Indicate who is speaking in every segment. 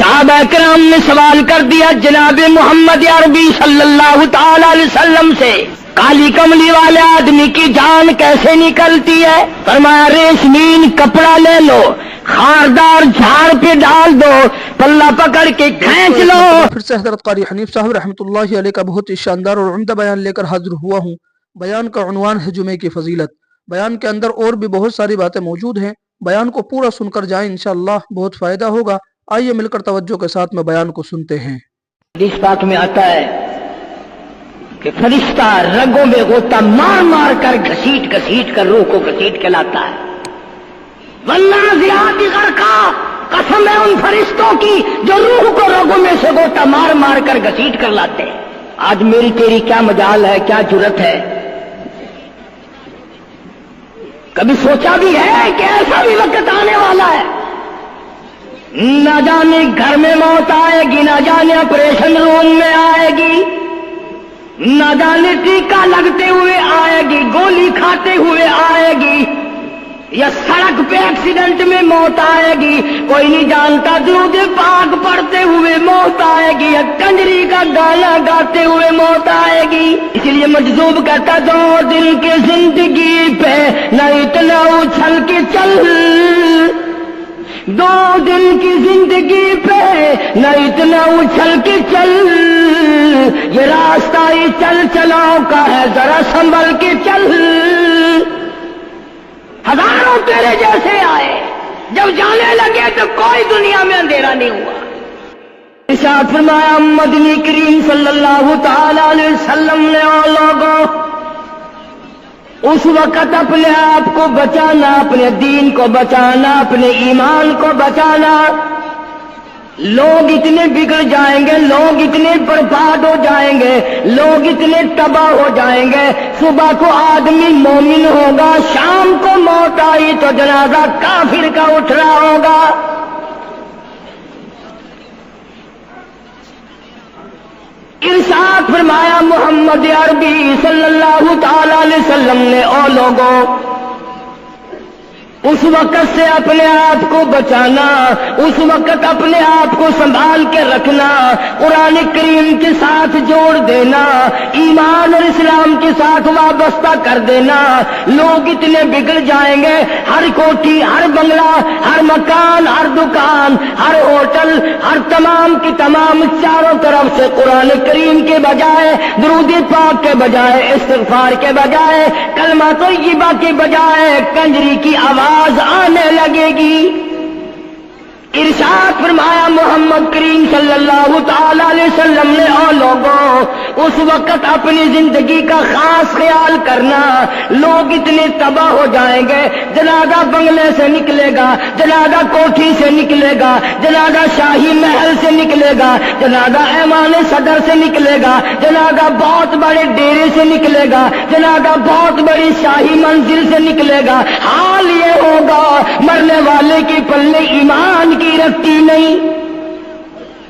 Speaker 1: صحابہ کرام نے سوال کر دیا جناب محمد عربی صلی اللہ تعالی علیہ وسلم سے، کالی کملی والے آدمی کی جان کیسے نکلتی ہے؟ فرمایا ریشمین کپڑا لے لو، خاردار جھاڑ پہ ڈال دو، پلہ پکڑ کے کھینچ لو۔
Speaker 2: پھر سے حضرت قاری حنیف صاحب رحمۃ اللہ علیہ کا بہت ہی شاندار اور عمدہ بیان لے کر حاضر ہوا ہوں۔ بیان کا عنوان ہے جمعے کی فضیلت۔ بیان کے اندر اور بھی بہت ساری باتیں موجود ہیں، بیان کو پورا سن کر جائیں، انشاءاللہ بہت فائدہ ہوگا۔ آئیے مل کر توجہ کے ساتھ میں بیان کو سنتے ہیں۔
Speaker 1: اس بات میں آتا ہے کہ فرشتہ رگوں میں غوطہ مار مار کر گھسیٹ گھسیٹ کر روح کو گھسیٹ کے لاتا ہے۔ والنازعات غرقا، قسم ہے ان فرشتوں کی جو روح کو رگوں میں سے غوطہ مار مار کر گھسیٹ کر لاتے ہیں۔ آج میری تیری کیا مجال ہے، کیا جرت ہے؟ کبھی سوچا بھی ہے کہ ایسا بھی وقت آنے والا ہے، نہ جانے گھر میں موت آئے گی، نہ جانے آپریشن روم میں آئے گی، نہ جانے ٹیکہ لگتے ہوئے آئے گی، گولی کھاتے ہوئے آئے گی، یا سڑک پہ ایکسیڈنٹ میں موت آئے گی، کوئی نہیں جانتا۔ درود پاک پڑھتے ہوئے موت آئے گی، یا کنجری کا گانا گاتے ہوئے موت آئے گی۔ اس لیے مجذوب کہتا 2 دن کی زندگی پہ نہ اتنا اچھل کے چل، 2 دن کی زندگی پہ نہ اتنا اچھل کے چل، یہ راستہ ہی چل چلاؤ کا ہے، ذرا سنبھل کے چل۔ ہزاروں تیرے جیسے آئے، جب جانے لگے تو کوئی دنیا میں اندھیرا نہیں ہوا۔ ارشاد فرمایا مدنی کریم صلی اللہ تعالی علیہ وسلم نے اور لوگوں اس وقت اپنے آپ کو بچانا، اپنے دین کو بچانا، اپنے ایمان کو بچانا۔ لوگ اتنے بگڑ جائیں گے، لوگ اتنے برباد ہو جائیں گے، لوگ اتنے تباہ ہو جائیں گے۔ صبح کو آدمی مومن ہوگا، شام کو موت آئی تو جنازہ کافر کا اٹھ رہا ہوگا۔ ارشاد فرمایا محمد عربی صلی اللہ تعالی علیہ وسلم نے او لوگوں اس وقت سے اپنے آپ کو بچانا، اس وقت اپنے آپ کو سنبھال کے رکھنا، قرآن کریم کے ساتھ جوڑ دینا، ایمان اور اسلام کے ساتھ وابستہ کر دینا۔ لوگ اتنے بگڑ جائیں گے، ہر کوٹھی، ہر بنگلہ، ہر مکان، ہر دکان، ہر ہوٹل، ہر تمام کی تمام چاروں طرف سے قرآن کریم کے بجائے، درود پاک کے بجائے، استغفار کے بجائے، کلمہ طیبہ کے بجائے کنجری کی آواز آنے لگے گی۔ ارشاد فرمایا محمد کریم صلی اللہ تعالی علیہ وسلم نے اور لوگوں اس وقت اپنی زندگی کا خاص خیال کرنا۔ لوگ اتنے تباہ ہو جائیں گے، جنازہ بنگلے سے نکلے گا، جنازہ کوٹھی سے نکلے گا، جنازہ شاہی محل سے نکلے گا، جنازہ ایوان صدر سے نکلے گا، جنازہ بہت بڑے ڈیرے سے نکلے گا، جنازہ بہت بڑی شاہی منزل سے نکلے گا۔ حال یہ ہوگا مرنے والے کی پلے ایمان کی رکھتی نہیں۔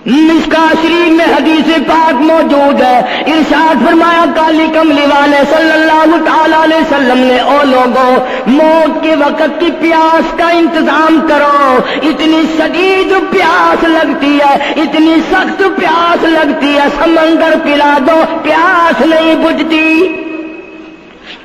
Speaker 1: مشکاۃ شریف میں حدیث پاک موجود ہے، ارشاد فرمایا کالی کملی والے صلی اللہ تعالی علیہ وسلم نے او لوگوں موت کے وقت کی پیاس کا انتظام کرو، اتنی شدید پیاس لگتی ہے، اتنی سخت پیاس لگتی ہے، سمندر پلا دو پیاس نہیں بجھتی۔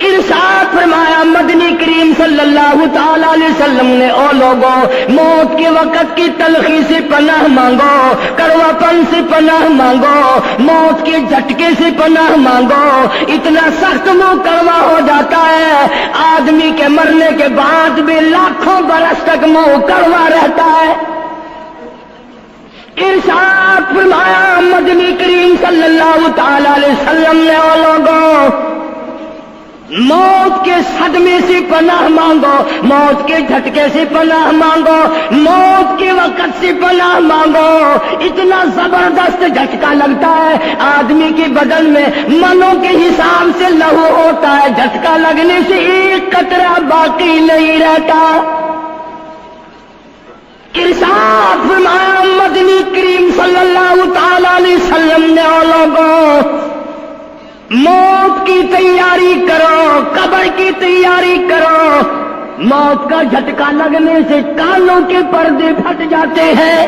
Speaker 1: ارشاد فرمایا مدنی کریم صلی اللہ تعالی علیہ وسلم نے او لوگوں موت کے وقت کی تلخی سے پناہ مانگو، کڑوا پن سے پناہ مانگو، موت کے جھٹکے سے پناہ مانگو۔ اتنا سخت منہ کڑوا ہو جاتا ہے، آدمی کے مرنے کے بعد بھی لاکھوں برس تک منہ کڑوا رہتا ہے۔ ارشاد فرمایا مدنی کریم صلی اللہ تعالی علیہ وسلم نے او لوگوں موت کے صدمے سے پناہ مانگو، موت کے جھٹکے سے پناہ مانگو، موت کے وقت سے پناہ مانگو۔ اتنا زبردست جھٹکا لگتا ہے، آدمی کے بدن میں منوں کے حساب سے لہو ہوتا ہے، جھٹکا لگنے سے ایک قطرہ باقی نہیں رہتا۔ ارشاد فرمایا مدنی کریم صلی اللہ تعالی علیہ وسلم نے او لوگوں موت کی تیاری کرو، قبر کی تیاری کرو۔ موت کا جھٹکا لگنے سے کانوں کے پردے پھٹ جاتے ہیں،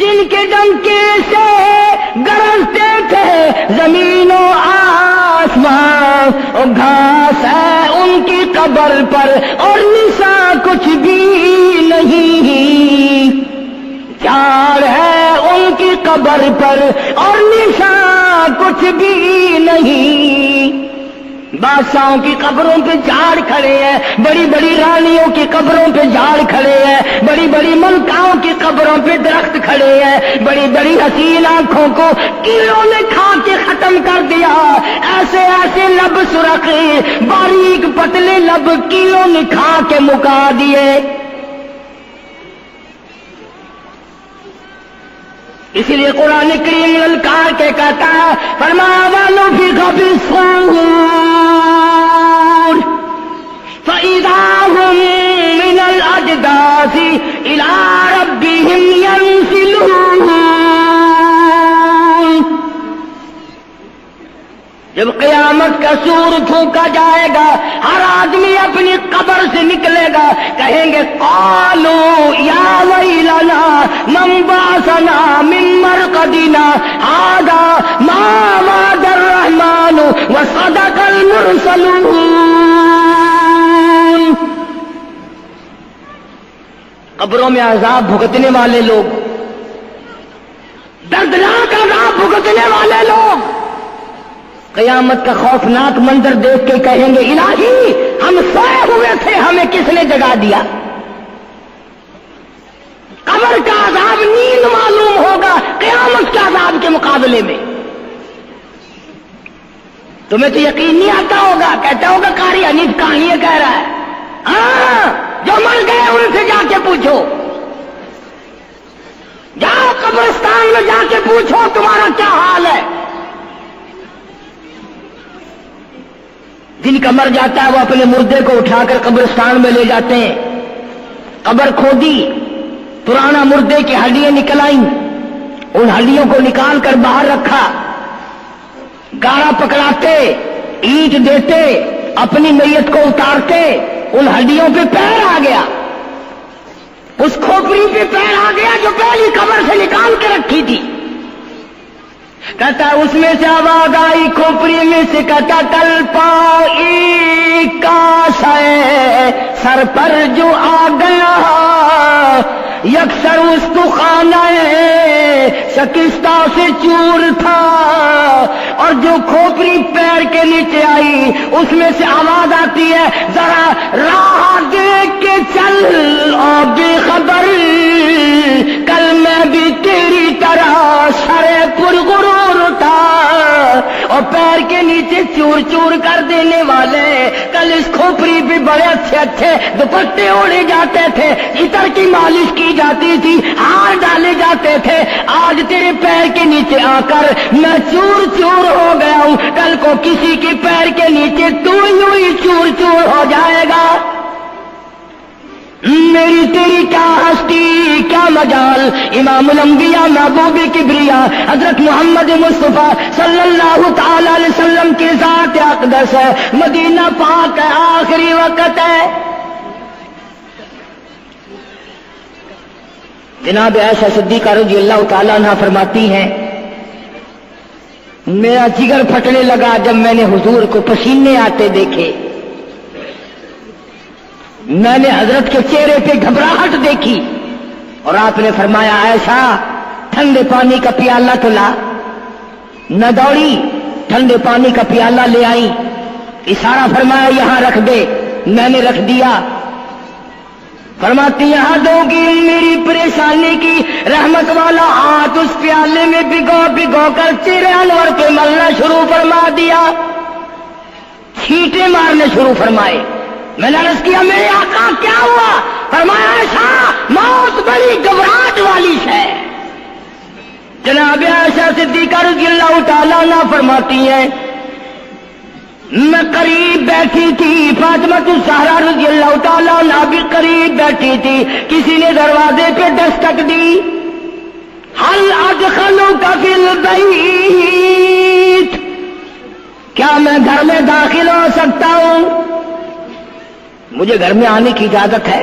Speaker 1: جن کے ڈنکے سے گرجتے تھے زمین و آسمان، اور گھاس ہے ان کی قبر پر اور نشان کچھ بھی نہیں، جھاڑ ہے ان کی قبر پر اور نشان کچھ بھی نہیں۔ بادشاہوں کی قبروں پہ جھاڑ کھڑے ہیں، بڑی بڑی رانیوں کی قبروں پہ جھاڑ کھڑے ہیں، بڑی بڑی ملکاؤں کی قبروں پہ درخت کھڑے ہیں، بڑی بڑی حسین آنکھوں کو کیڑوں نے کھا کے ختم کر دیا، ایسے ایسے لب سرخ باریک پتلے لب کیڑوں نے کھا کے مکا دیے۔ اسی لیے قرآن کریم للکار کے کہتا ہے، فرمایا وَنُفِخَ فِي الصُّورِ فَإِذَا هُم مِّنَ الْأَجْدَاثِ إِلَىٰ رَبِّهِمْ يَنسِلُونَ۔ جب قیامت کا سور پھونکا جائے گا، ہر آدمی اپنی قبر سے نکلے گا، کہیں گے قالوا یا ویلنا من بعثنا من مرقدنا هذا ما وعد الرحمن وصدق المرسلون۔ قبروں میں عذاب بھگتنے والے لوگ، دردناک عذاب بھگتنے والے لوگ قیامت کا خوفناک منظر دیکھ کے کہیں گے الہی ہم سوئے ہوئے تھے، ہمیں کس نے جگا دیا؟ قبر کا عذاب نیند معلوم ہوگا قیامت کے عذاب کے مقابلے میں۔ تمہیں تو یقین نہیں آتا ہوگا، کہتا ہوگا قاری حنیف کہانیاں کہہ رہا ہے۔ ہاں، جو مر گئے ان سے جا کے پوچھو، جاؤ قبرستان میں جا کے پوچھو تمہارا کیا حال ہے۔ جن کا مر جاتا ہے وہ اپنے مردے کو اٹھا کر قبرستان میں لے جاتے ہیں، قبر کھودی، پرانا مردے کی ہڈیاں نکل آئیں، ان ہڈیوں کو نکال کر باہر رکھا، گارا پکڑاتے، اینٹ دیتے، اپنی میت کو اتارتے، ان ہڈیوں پہ پیر آ گیا، اس کھوپڑی پہ پیر آ گیا جو پہلی قبر سے نکال کے رکھی تھی۔ کہتا اس میں سے آواز آئی کھوپڑی میں سے، کہتا کل پائی کاش ہے سر پر جو آ گیا، یکسر اس کو خانہ شکستہ سے چور تھا، اور جو کھوپڑی پیر کے نیچے آئی اس میں سے آواز آتی ہے ذرا راہ دیکھ کے چل اور بے خبر، کل میں بھی تیری طرح سرے پر غرور تھا، اور پیر کے نیچے چور چور کر دینے والے، کل اس کھوپڑی پہ بڑے اچھے اچھے دوپٹے اوڑے جاتے تھے، عطر کی مالش کی جاتی تھی، ہار ڈالے جاتے تھے، آج تیرے پیر کے نیچے آ کر میں چور چور ہو گیا ہوں، کل کو کسی کے پیر کے نیچے تو یوں ہی چور چور ہو جائے گا۔ میری تیری کیا ہستی کیا مجال، امام الانبیاء محبوب کبریا حضرت محمد مصطفیٰ صلی اللہ تعالی علیہ وسلم کی ذات اقدس ہے، مدینہ پاک ہے، آخری وقت ہے۔ جناب عائشہ صدیقہ رضی اللہ تعالیٰ عنہ فرماتی ہیں میرا جگر پھٹنے لگا جب میں نے حضور کو پسینے آتے دیکھے، میں نے حضرت کے چہرے پہ گھبراہٹ دیکھی، اور آپ نے فرمایا عائشہ ٹھنڈے پانی کا پیالہ تو لا، نہ دوڑی، ٹھنڈے پانی کا پیالہ لے آئی، اشارہ فرمایا یہاں رکھ دے، میں نے رکھ دیا، فرماتی یہاں دو گی میری پریشانی کی رحمت والا ہاتھ اس پیالے میں بھگو بھگو کر چہرے انور کے ملنا شروع فرما دیا، چھینٹے مارنے شروع فرمائے۔ میں نے عرض کیا میرے آقا کیا ہوا؟ فرمایا عائشہ موت بڑی گھبراہٹ والی ہے۔ جناب عائشہ صدیقہ رضی اللہ تعالیٰ عنہ فرماتی ہیں میں قریب بیٹھی تھی، فاطمہ الزہرا رضی اللہ تعالیٰ عنہ بھی قریب بیٹھی تھی، کسی نے دروازے پہ دستک دی، حل ادخلوک فی البیت، کیا میں گھر میں داخل ہو سکتا ہوں؟ مجھے گھر میں آنے کی اجازت ہے؟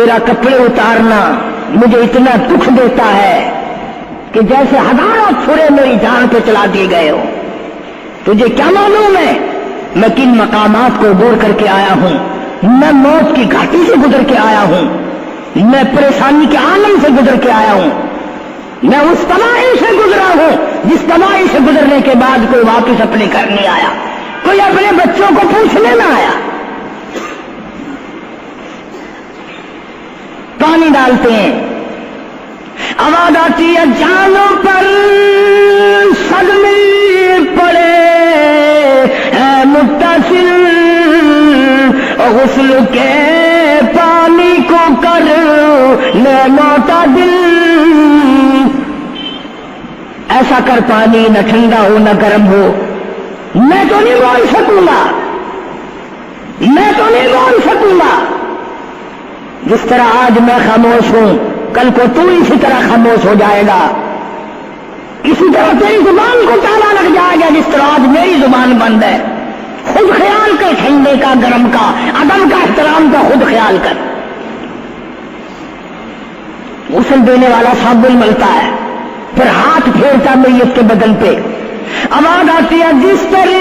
Speaker 1: تیرا کپڑے اتارنا مجھے اتنا دکھ دیتا ہے کہ جیسے ہزاروں چھرے میری جان پہ چلا دیے گئے ہو. تجھے کیا معلوم ہے میں کن مقامات کو عبور کر کے آیا ہوں؟ میں موت کی گھاٹی سے گزر کے آیا ہوں، میں پریشانی کے عالم سے گزر کے آیا ہوں، میں اس تباہی سے گزرا ہوں جس تباہی سے گزرنے کے بعد کوئی واپس اپنے گھر نہیں آیا، کوئی اپنے بچوں کو پوچھنے نہ آیا. پانی ڈالتے ہیں، آواز آتی ہے جانوں پر صدمے پڑے اے متصل، غسل کے پانی کو کر لے معتدل. ایسا کر پانی نہ ٹھنڈا ہو نہ گرم ہو. میں تو نہیں بول سکوں گا، میں تو نہیں بول سکوں گا. جس طرح آج میں خاموش ہوں کل کو تو اسی طرح خاموش ہو جائے گا. اسی طرح تیری زبان کو تالا لگ جائے گا جس طرح آج میری زبان بند ہے. خود خیال کر، ٹھنڈے کا گرم کا ادب کا احترام کا خود خیال کر. غسل دینے والا صابن ملتا ہے، پھر ہاتھ پھیرتا میت کے بدن پہ. آواز آتی ہے جس طرح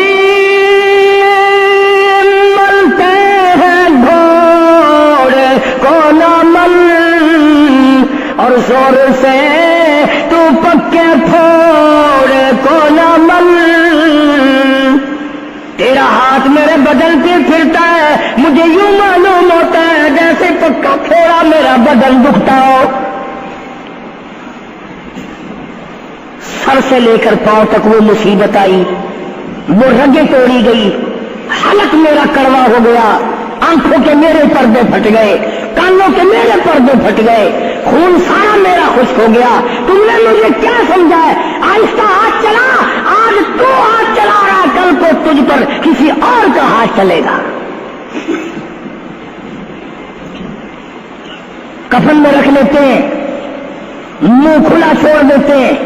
Speaker 1: ملتے ہیں گھوڑے کو نہ مل، اور زور سے تو پکے پھوڑے کو نہ مل. تیرا ہاتھ میرے بدن پہ پھرتا ہے، مجھے یوں معلوم ہوتا ہے جیسے پکا پھوڑا میرا بدن دکھتا ہو. سر سے لے کر پاؤں تک وہ مصیبت آئی، وہ رگیں توڑی گئی، حلق میرا کڑوا ہو گیا، آنکھوں کے میرے پردے پھٹ گئے، کانوں کے میرے پردے پھٹ گئے، خون سارا میرا خشک ہو گیا. تم نے مجھے کیا سمجھا ہے؟ آہستہ ہاتھ چلا، آج تو ہاتھ چلا رہا، کل کو تجھ پر کسی اور کا ہاتھ چلے گا. کفن میں رکھ لیتے ہیں، منہ کھلا چھوڑ دیتے ہیں.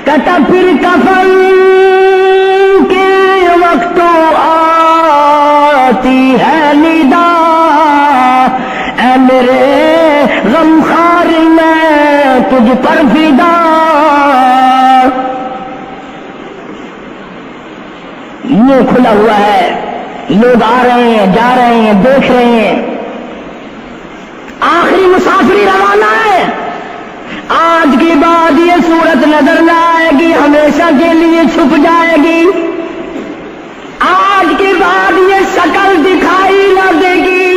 Speaker 1: کہتا پھر کفن کے وقت آتی ہے ندا، اے میرے غمخوار میں تجھ پر فدا. منہ کھلا ہوا ہے، لوگ آ رہے ہیں جا رہے ہیں دیکھ رہے ہیں. آخری مسافری روانہ ہے. آج کے بعد یہ صورت نظر نہ آئے گی، ہمیشہ کے لیے چھپ جائے گی. آج کے بعد یہ شکل دکھائی نہ دے گی.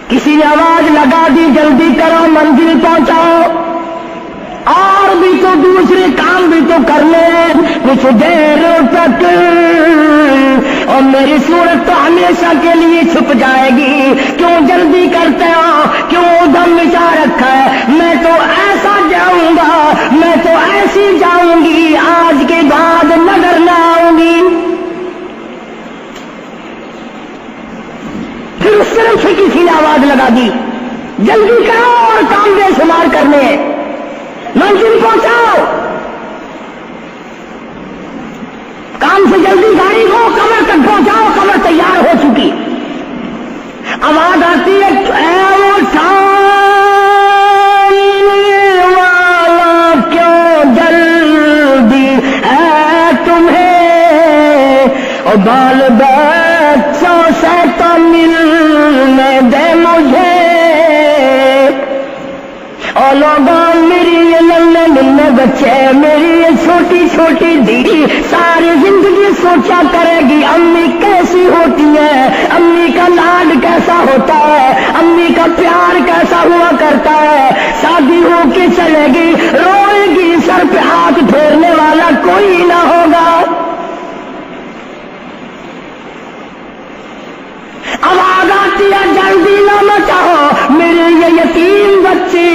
Speaker 1: کسی نے آواز لگا دی جلدی کرو منزل پہنچاؤ، اور بھی تو دوسرے کام بھی تو کر لیں کچھ دیر تک، اور میری صورت تو ہمیشہ کے لیے چھپ جائے گی. کیوں جلدی کرتے ہو؟ کیوں ادھم مچا رکھا ہے؟ میں تو ایسا جاؤں گا، میں تو ایسی جاؤں گی، آج کے بعد نظر نہ آؤں گی. پھر اس طرف سے کسی نے آواز لگا دی جلدی کرو اور کام بے شمار کرنے ہیں، منزل پہنچاؤ. کام سے جلدی گاڑی کو قبر تک پہنچاؤ، قبر تیار ہو چکی. آواز آتی ہے اے وہ والا کیوں جلدی ہے تمہیں، اور بال بچوں سے تو ملنے دے مجھے. اور لوگوں میری یہ ننے ننے بچے، میری یہ چھوٹی چھوٹی دی ساری زندگی سوچا کرے گی امی کیسی ہوتی ہے، امی کا لاڈ کیسا ہوتا ہے، امی کا پیار کیسا ہوا کرتا ہے. شادی ہو کے چلے گی، روئے گی، سر پہ ہاتھ پھیرنے والا کوئی نہ ہوگا. آواز آتی ہے جلدی نہ مچاؤ، میرے یہ یتیم بچے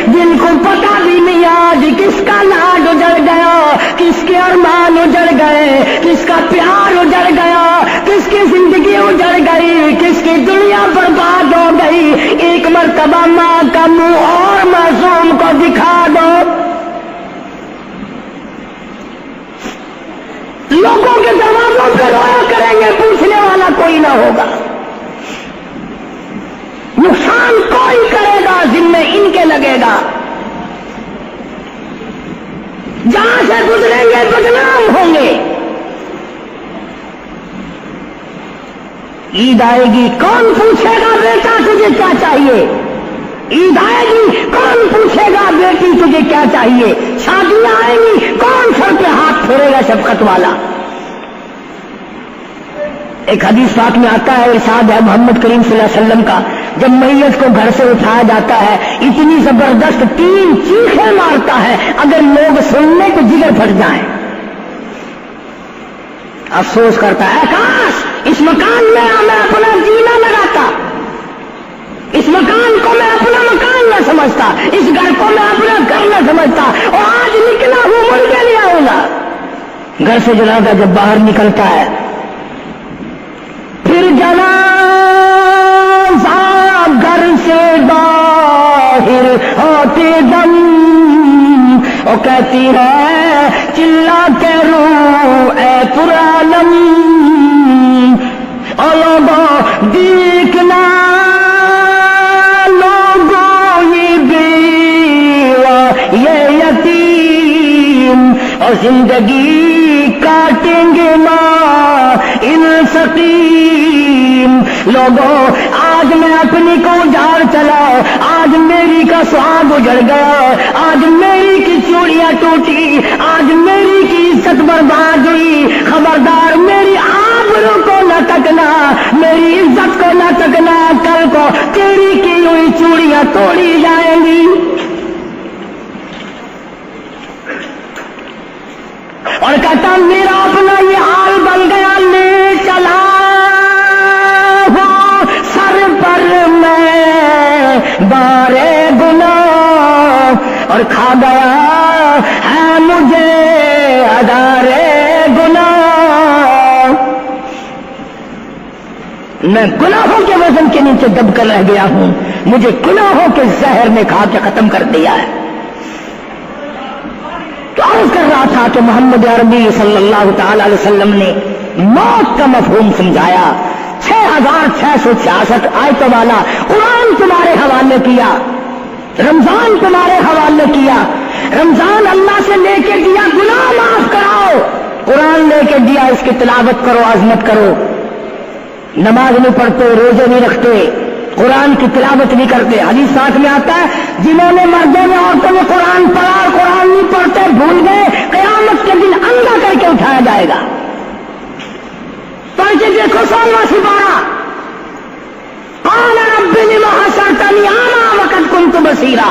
Speaker 1: جن کو پتا بھی نہیں آج کس کا لاڈ اجڑ گیا، کس کے ارمان اجڑ گئے، کس کا پیار اجڑ گیا، کس کی زندگی اجڑ گئی، کس کی دنیا برباد ہو گئی. ایک مرتبہ ماں کا منہ اور معصوم کو دکھا دو. لوگوں کے دروازوں پہ رویا کریں گے، پوچھنے والا کوئی نہ ہوگا. لگے گا، جہاں سے گزریں گے بدنام ہوں گے۔ عید آئے گی، کون پوچھے گا بیٹا تجھے کیا چاہیے؟ عید آئے گی، کون پوچھے گا بیٹی تجھے کیا چاہیے؟ شادیاں آئیں گی، کون سر پہ ہاتھ پھیرے گا شفقت والا؟ ایک حدیث پاک میں آتا ہے، ارشاد ہے محمد کریم صلی اللہ علیہ وسلم کا، جب میت کو گھر سے اٹھایا جاتا ہے اتنی زبردست 3 چیخیں مارتا ہے، اگر لوگ سننے تو جگر پھٹ جائیں۔ افسوس کرتا ہے، کاش اس مکان میں میں اپنا جینا لگاتا، اس مکان کو میں اپنا مکان نہ سمجھتا، اس گھر کو میں اپنا گھر نہ سمجھتا، اور آج نکلا ہوں مڑ کے نہیں آؤں گا۔ گھر سے جنازہ جب باہر نکلتا ہے، پھر جنازہ گھر سے باہر ہوتے دم وہ کہتی ہے چلا کے رو اے پرعالم، او لوگوں دیکھنا لوگوں یہ بیوہ یہ یتیم، اور زندگی کاٹیں گے ماں ان سقیم۔ لوگوں آج میں اپنی کو اجاڑ چلا، آج میری کا سہاگ اجڑ گیا، آج میری کی چوڑیاں ٹوٹی، آج میری کی عزت برباد ہوئی۔ خبردار میری آبرو کو نہ تکنا، میری عزت کو نہ تکنا، کل کو تیری کی ہوئی چوڑیاں توڑی جائیں گی۔ اور کہتا میرا اپنا یہ حال بن گیا، لے چلا ہوں سر پر میں بارے گناہ، اور کھا گیا ہے مجھے ادارے گناہ۔ میں گناہوں کے وزن کے نیچے دب کر رہ گیا ہوں، مجھے گناہوں کے زہر نے کھا کے ختم کر دیا ہے۔ تو عرض کر رہا تھا کہ محمد عربی صلی اللہ تعالی علیہ وسلم نے موت کا مفہوم سمجھایا۔ 6666 آیتوں والا قرآن تمہارے حوالے کیا، رمضان تمہارے حوالے کیا۔ رمضان اللہ سے لے کے دیا گناہ معاف کراؤ، قرآن لے کے دیا اس کی تلاوت کرو، عظمت کرو۔ نماز نہیں پڑھتے، روزے نہیں رکھتے، قرآن کی تلاوت نہیں کرتے۔ حدیث ساتھ میں آتا ہے جنہوں نے مردوں نے عورتوں نے قرآن پڑھا اور قرآن نہیں پڑھتے بھول گئے، قیامت کے دن اندھا کر کے اٹھایا جائے گا۔ پڑھ کے دیکھو 16واں سپارہ، قال رب لم حشرتنی اعمی وقد كنت بصیرا،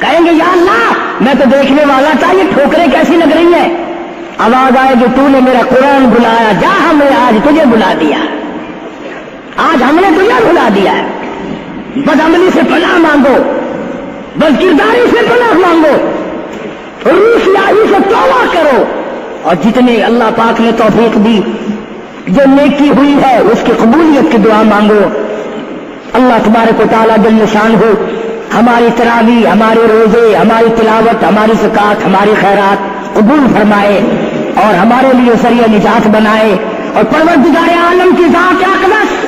Speaker 1: کہیں گے یا اللہ میں تو دیکھنے والا تھا، یہ ٹھوکریں کیسی لگ رہی ہیں؟ آواز آئے کہ تو نے میرا قرآن بلایا، جا ہم نے آج تجھے بلا دیا، آج ہم نے تجھے بلا دیا ہے۔ بدعملی سے پناہ مانگو، بدکرداری سے پناہ مانگو، روسیائی سے توبہ کرو، اور جتنے اللہ پاک نے توفیق دی جو نیکی ہوئی ہے اس کی قبولیت کی دعا مانگو۔ اللہ تبارک و تعالیٰ جل شان ہو ہماری تراویح، ہمارے روزے، ہماری تلاوت، ہماری زکوٰۃ، ہماری خیرات قبول فرمائے اور ہمارے لیے ذریعہ نجات بنائے، اور پروردگار عالم کی ذات اقدس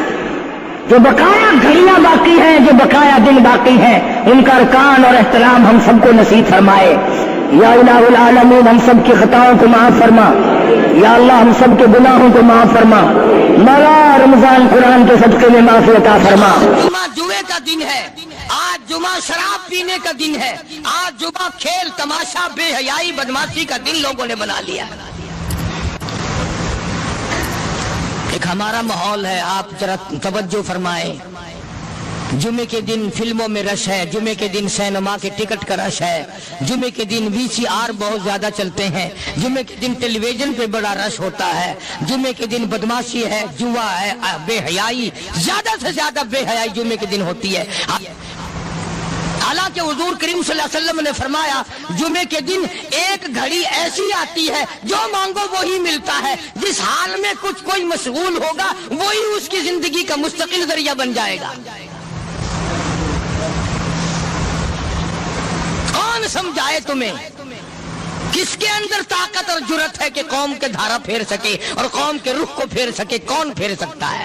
Speaker 1: جو بقایا گھڑیاں باقی ہیں، جو بقایا دن باقی ہیں، ان کا ارکان اور احترام ہم سب کو نصیب فرمائے۔ یا الہ العالمین ہم سب کی خطاؤں کو معاف فرما، یا اللہ ہم سب کے گناہوں کو معاف فرما، مولا رمضان قرآن کے صدقے میں معافی عطا فرما۔
Speaker 3: جمعہ جوے کا دن ہے، آج جمعہ شراب پینے کا دن ہے، آج جمعہ کھیل تماشا بے حیائی بدماشی کا دن لوگوں نے بنا لیا۔ ایک ہمارا ماحول ہے، آپ ذرا توجہ فرمائیں۔ جمعے کے دن فلموں میں رش ہے، جمعے کے دن سینما کے ٹکٹ کا رش ہے، جمعے کے دن VCR بہت زیادہ چلتے ہیں، جمعے کے دن ٹیلی ویژن پہ بڑا رش ہوتا ہے، جمعے کے دن بدماشی ہے، جوا ہے، بے حیائی، زیادہ سے زیادہ بے حیائی جمعے کے دن ہوتی ہے۔ حالانکہ حضور کریم صلی اللہ علیہ وسلم نے فرمایا جمعے کے دن ایک گھڑی ایسی آتی ہے جو مانگو وہی ملتا ہے، جس حال میں کچھ کوئی مشغول ہوگا وہی اس کی زندگی کا مستقل ذریعہ بن جائے گا۔ کون سمجھائے تمہیں؟ کس کے اندر طاقت اور جرت ہے کہ قوم کے دھارا پھیر سکے اور قوم کے رخ کو پھیر سکے؟ کون پھیر سکتا ہے؟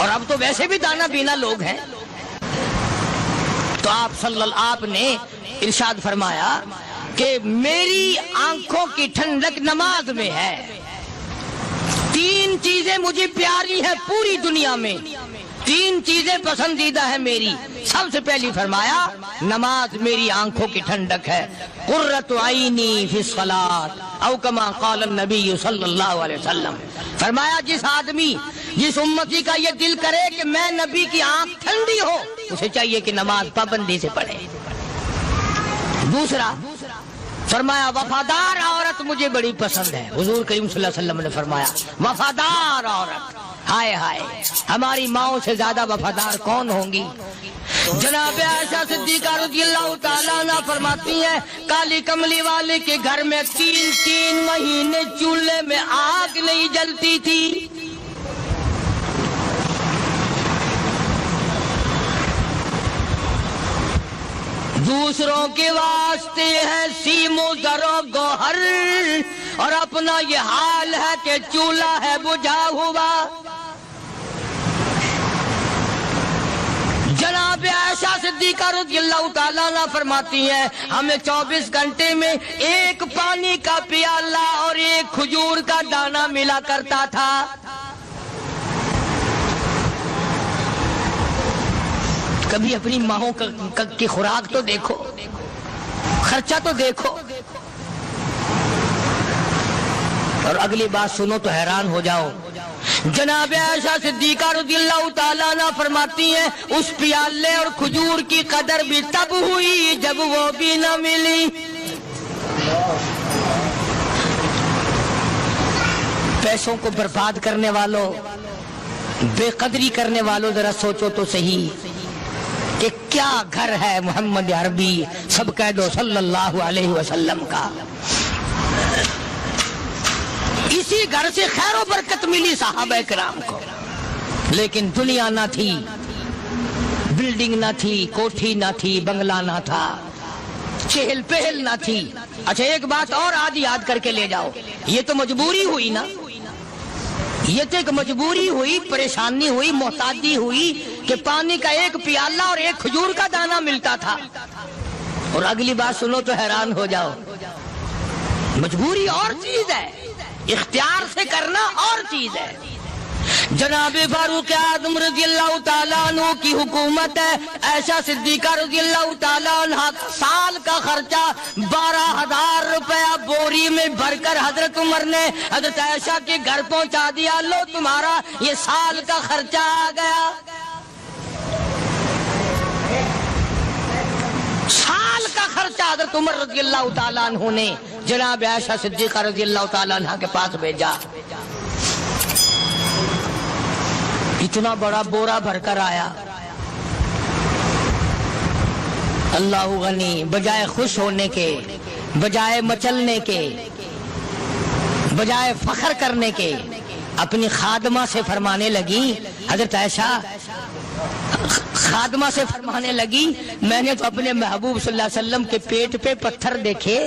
Speaker 3: اور اب تو ویسے بھی دانا بینا لوگ ہیں. تو آپ نے ارشاد فرمایا کہ میری آنکھوں کی ٹھنڈک نماز میں ہے. 3 چیزیں مجھے پیاری ہیں پوری دنیا میں, 3 چیزیں پسندیدہ ہیں میری. سب سے پہلی فرمایا نماز میری آنکھوں کی ٹھنڈک ہے. قرۃ عینی فی الصلاۃ او کما قال النبی صلی اللہ علیہ وسلم. فرمایا جس آدمی جس امتی کا یہ دل کرے کہ میں نبی کی آنکھ ٹھنڈی ہو, اسے چاہیے کہ نماز پابندی سے پڑھے. دوسرا فرمایا وفادار عورت مجھے بڑی پسند ہے. حضور کریم صلی اللہ علیہ وسلم نے فرمایا وفادار عورت, ہائے ہائے ہماری ماؤں سے زیادہ وفادار کون ہوں گی. جناب عائشہ صدیقہ رضی اللہ تعالیٰ عنہ فرماتی ہیں کالی کملی والے کے گھر میں 3 مہینے چولہے میں آگ نہیں جلتی تھی. دوسروں کے واسطے ہے سیم و زر و گوہر, اور اپنا یہ حال ہے کہ چولہا ہے بجھا ہوا. جناب عائشہ صدیقہ رضی اللہ تعالیٰ عنہ فرماتی ہیں ہمیں 24 گھنٹے میں 1 پانی کا پیالہ اور 1 کھجور کا دانہ ملا کرتا تھا. کبھی اپنی ماہوں کی خوراک تو دیکھو, خرچہ تو دیکھو. اور اگلی بات سنو تو حیران ہو جاؤ. جناب عائشہ صدیقہ رضی اللہ تعالیٰ عنہ فرماتی ہیں اس پیالے اور کھجور کی قدر بھی تب ہوئی جب وہ بھی نہ ملی. پیسوں کو برباد کرنے والوں, بے قدری کرنے والوں, ذرا سوچو تو صحیح کہ کیا گھر ہے محمد عربی سب کہہ دو صلی اللہ علیہ وسلم کا. اسی گھر سے خیر و برکت ملی صحابہ کرام کو, لیکن دنیا نہ تھی, بلڈنگ نہ تھی, کوٹھی نہ تھی, بنگلہ نہ تھا, چہل پہل نہ تھی. اچھا ایک بات اور آج یاد کر کے لے جاؤ, یہ تو مجبوری ہوئی نا, یہ تو ایک مجبوری ہوئی, پریشانی ہوئی, محتاجی ہوئی کہ پانی کا 1 پیالہ اور 1 کھجور کا دانہ ملتا تھا. اور اگلی بات سنو تو حیران ہو جاؤ. مجبوری اور چیز ہے, اختیار سے کرنا اور چیز ہے. جناب فاروق اعظم رضی اللہ تعالیٰ عنہ کی حکومت ہے. عائشہ صدیقہ رضی اللہ تعالیٰ عنہ سال کا خرچہ 12,000 روپیہ بوری میں بھر کر حضرت عمر نے حضرت عائشہ کے گھر پہنچا دیا. لو تمہارا یہ سال کا خرچہ آ گیا. سال کا خرچہ حضرت عمر رضی اللہ تعالیٰ عنہ نے جناب عائشہ صدیقہ رضی اللہ تعالیٰ عنہ کے پاس بھیجا. اتنا بڑا بورا بھر کر آیا. اللہ غنی, بجائے خوش ہونے کے, بجائے مچلنے کے, بجائے فخر کرنے کے, اپنی خادمہ سے فرمانے لگی, حضرت عائشہ خادمہ سے فرمانے لگی میں نے تو اپنے محبوب صلی اللہ علیہ وسلم کے پیٹ پہ پتھر دیکھے,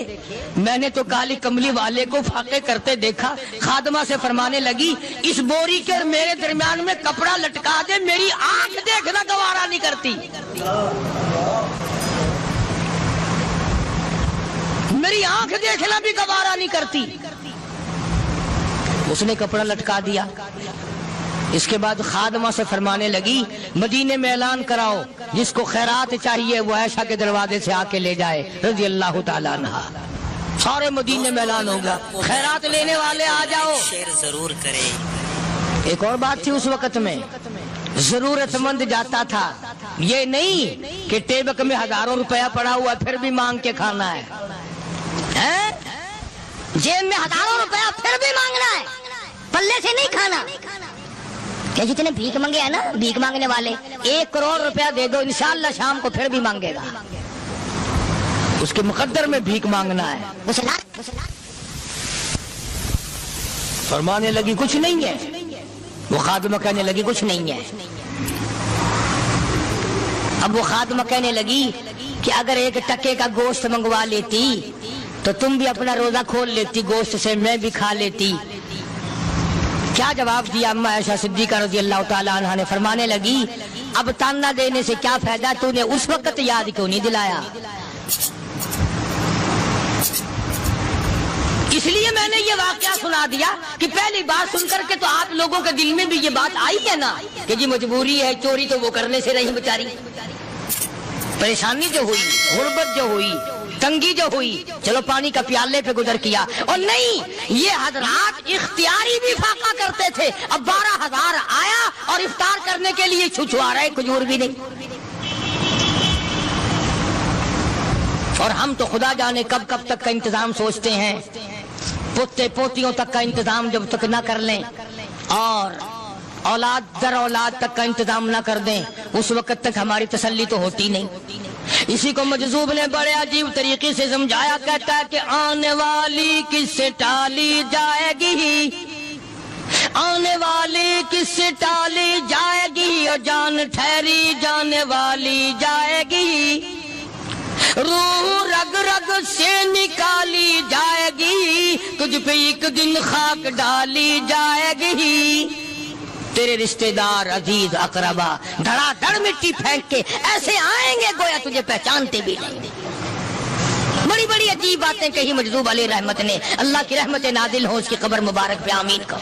Speaker 3: میں نے تو کالی کملی والے کو فاقے کرتے دیکھا. خادمہ سے فرمانے لگی اس بوری کے اور میرے درمیان میں کپڑا لٹکا دے, میری آنکھ دیکھنا گوارا نہیں کرتی, میری آنکھ دیکھنا بھی گوارا نہیں کرتی. اس نے کپڑا لٹکا دیا. اس کے بعد خادمہ سے فرمانے لگی مدینے میں اعلان کراؤ جس کو خیرات چاہیے وہ عائشہ کے دروازے سے آ کے لے جائے رضی اللہ تعالیٰ عنہ. سارے مدینے میں اعلان ہوگا خیرات لینے والے آ جاؤ.
Speaker 4: شیئر ضرور کریں.
Speaker 3: ایک اور بات تھی اس وقت میں, ضرورت مند جاتا تھا, یہ نہیں کہ ٹیبک میں 1000 روپیہ پڑا ہوا پھر بھی مانگ کے کھانا ہے, جیب میں 1000 روپیہ پھر بھی مانگنا ہے, پلے سے نہیں کھانا. کہ جتنے بھیک مانگے ہیں نا, بھیک مانگنے والے 1 کروڑ روپیہ دے دو انشاءاللہ شام کو پھر بھی مانگے گا. اس کے مقدر میں بھیک مانگنا ہے. فرمانے لگی کچھ نہیں ہے. وہ خادمہ کہنے لگی کچھ نہیں ہے. اب وہ خادمہ کہنے لگی کہ اگر 1 ٹکے کا گوشت منگوا لیتی تو تم بھی اپنا روزہ کھول لیتی, گوشت سے میں بھی کھا لیتی. کیا جواب دیا اما عائشہ صدیقہ رضی اللہ تعالیٰ عنہ نے؟ فرمانے لگی اب تانا دینے سے کیا فائدہ، تو نے اس وقت یاد کیوں نہیں دلایا؟ اس لیے میں نے یہ واقعہ سنا دیا کہ پہلی بار سن کر کے تو آپ لوگوں کے دل میں بھی یہ بات آئی ہے نا کہ جی مجبوری ہے، چوری تو وہ کرنے سے رہی بیچاری، پریشانی جو ہوئی، غربت جو ہوئی، تنگی جو ہوئی، چلو پانی کا پیالے پہ گزر کیا، اور نہیں یہ حضرات اختیاری بھی فاقہ کرتے تھے۔ اب 12,000 آیا اور افطار کرنے کے لیے چھچوا رہے، کھجور بھی نہیں۔ اور ہم تو خدا جانے کب کب تک کا انتظام سوچتے ہیں، پوتے پوتیوں تک کا انتظام جب تک نہ کر لیں اور اولاد در اولاد تک کا انتظام نہ کر دیں، اس وقت تک ہماری تسلی تو ہوتی نہیں۔ اسی کو مجذوب نے بڑے عجیب طریقے سے سمجھایا، کہتا ہے کہ آنے والی کس سے ٹالی جائے گی، آنے والی کس سے ٹالی جائے گی، اور جان ٹھہری جانے والی جائے گی، روح رگ رگ سے نکالی جائے گی، تجھ پہ ایک دن خاک ڈالی جائے گی۔ تیرے رشتہ دار عزیز اقربا دھڑا دھڑ مٹی پھینک کے ایسے آئیں گے گویا تجھے پہچانتے بھی نہیں۔ بڑی بڑی عجیب باتیں کہی مجذوب علیہ رحمت نے، اللہ کی رحمت نازل ہو اس کی قبر مبارک پہ آمین کا۔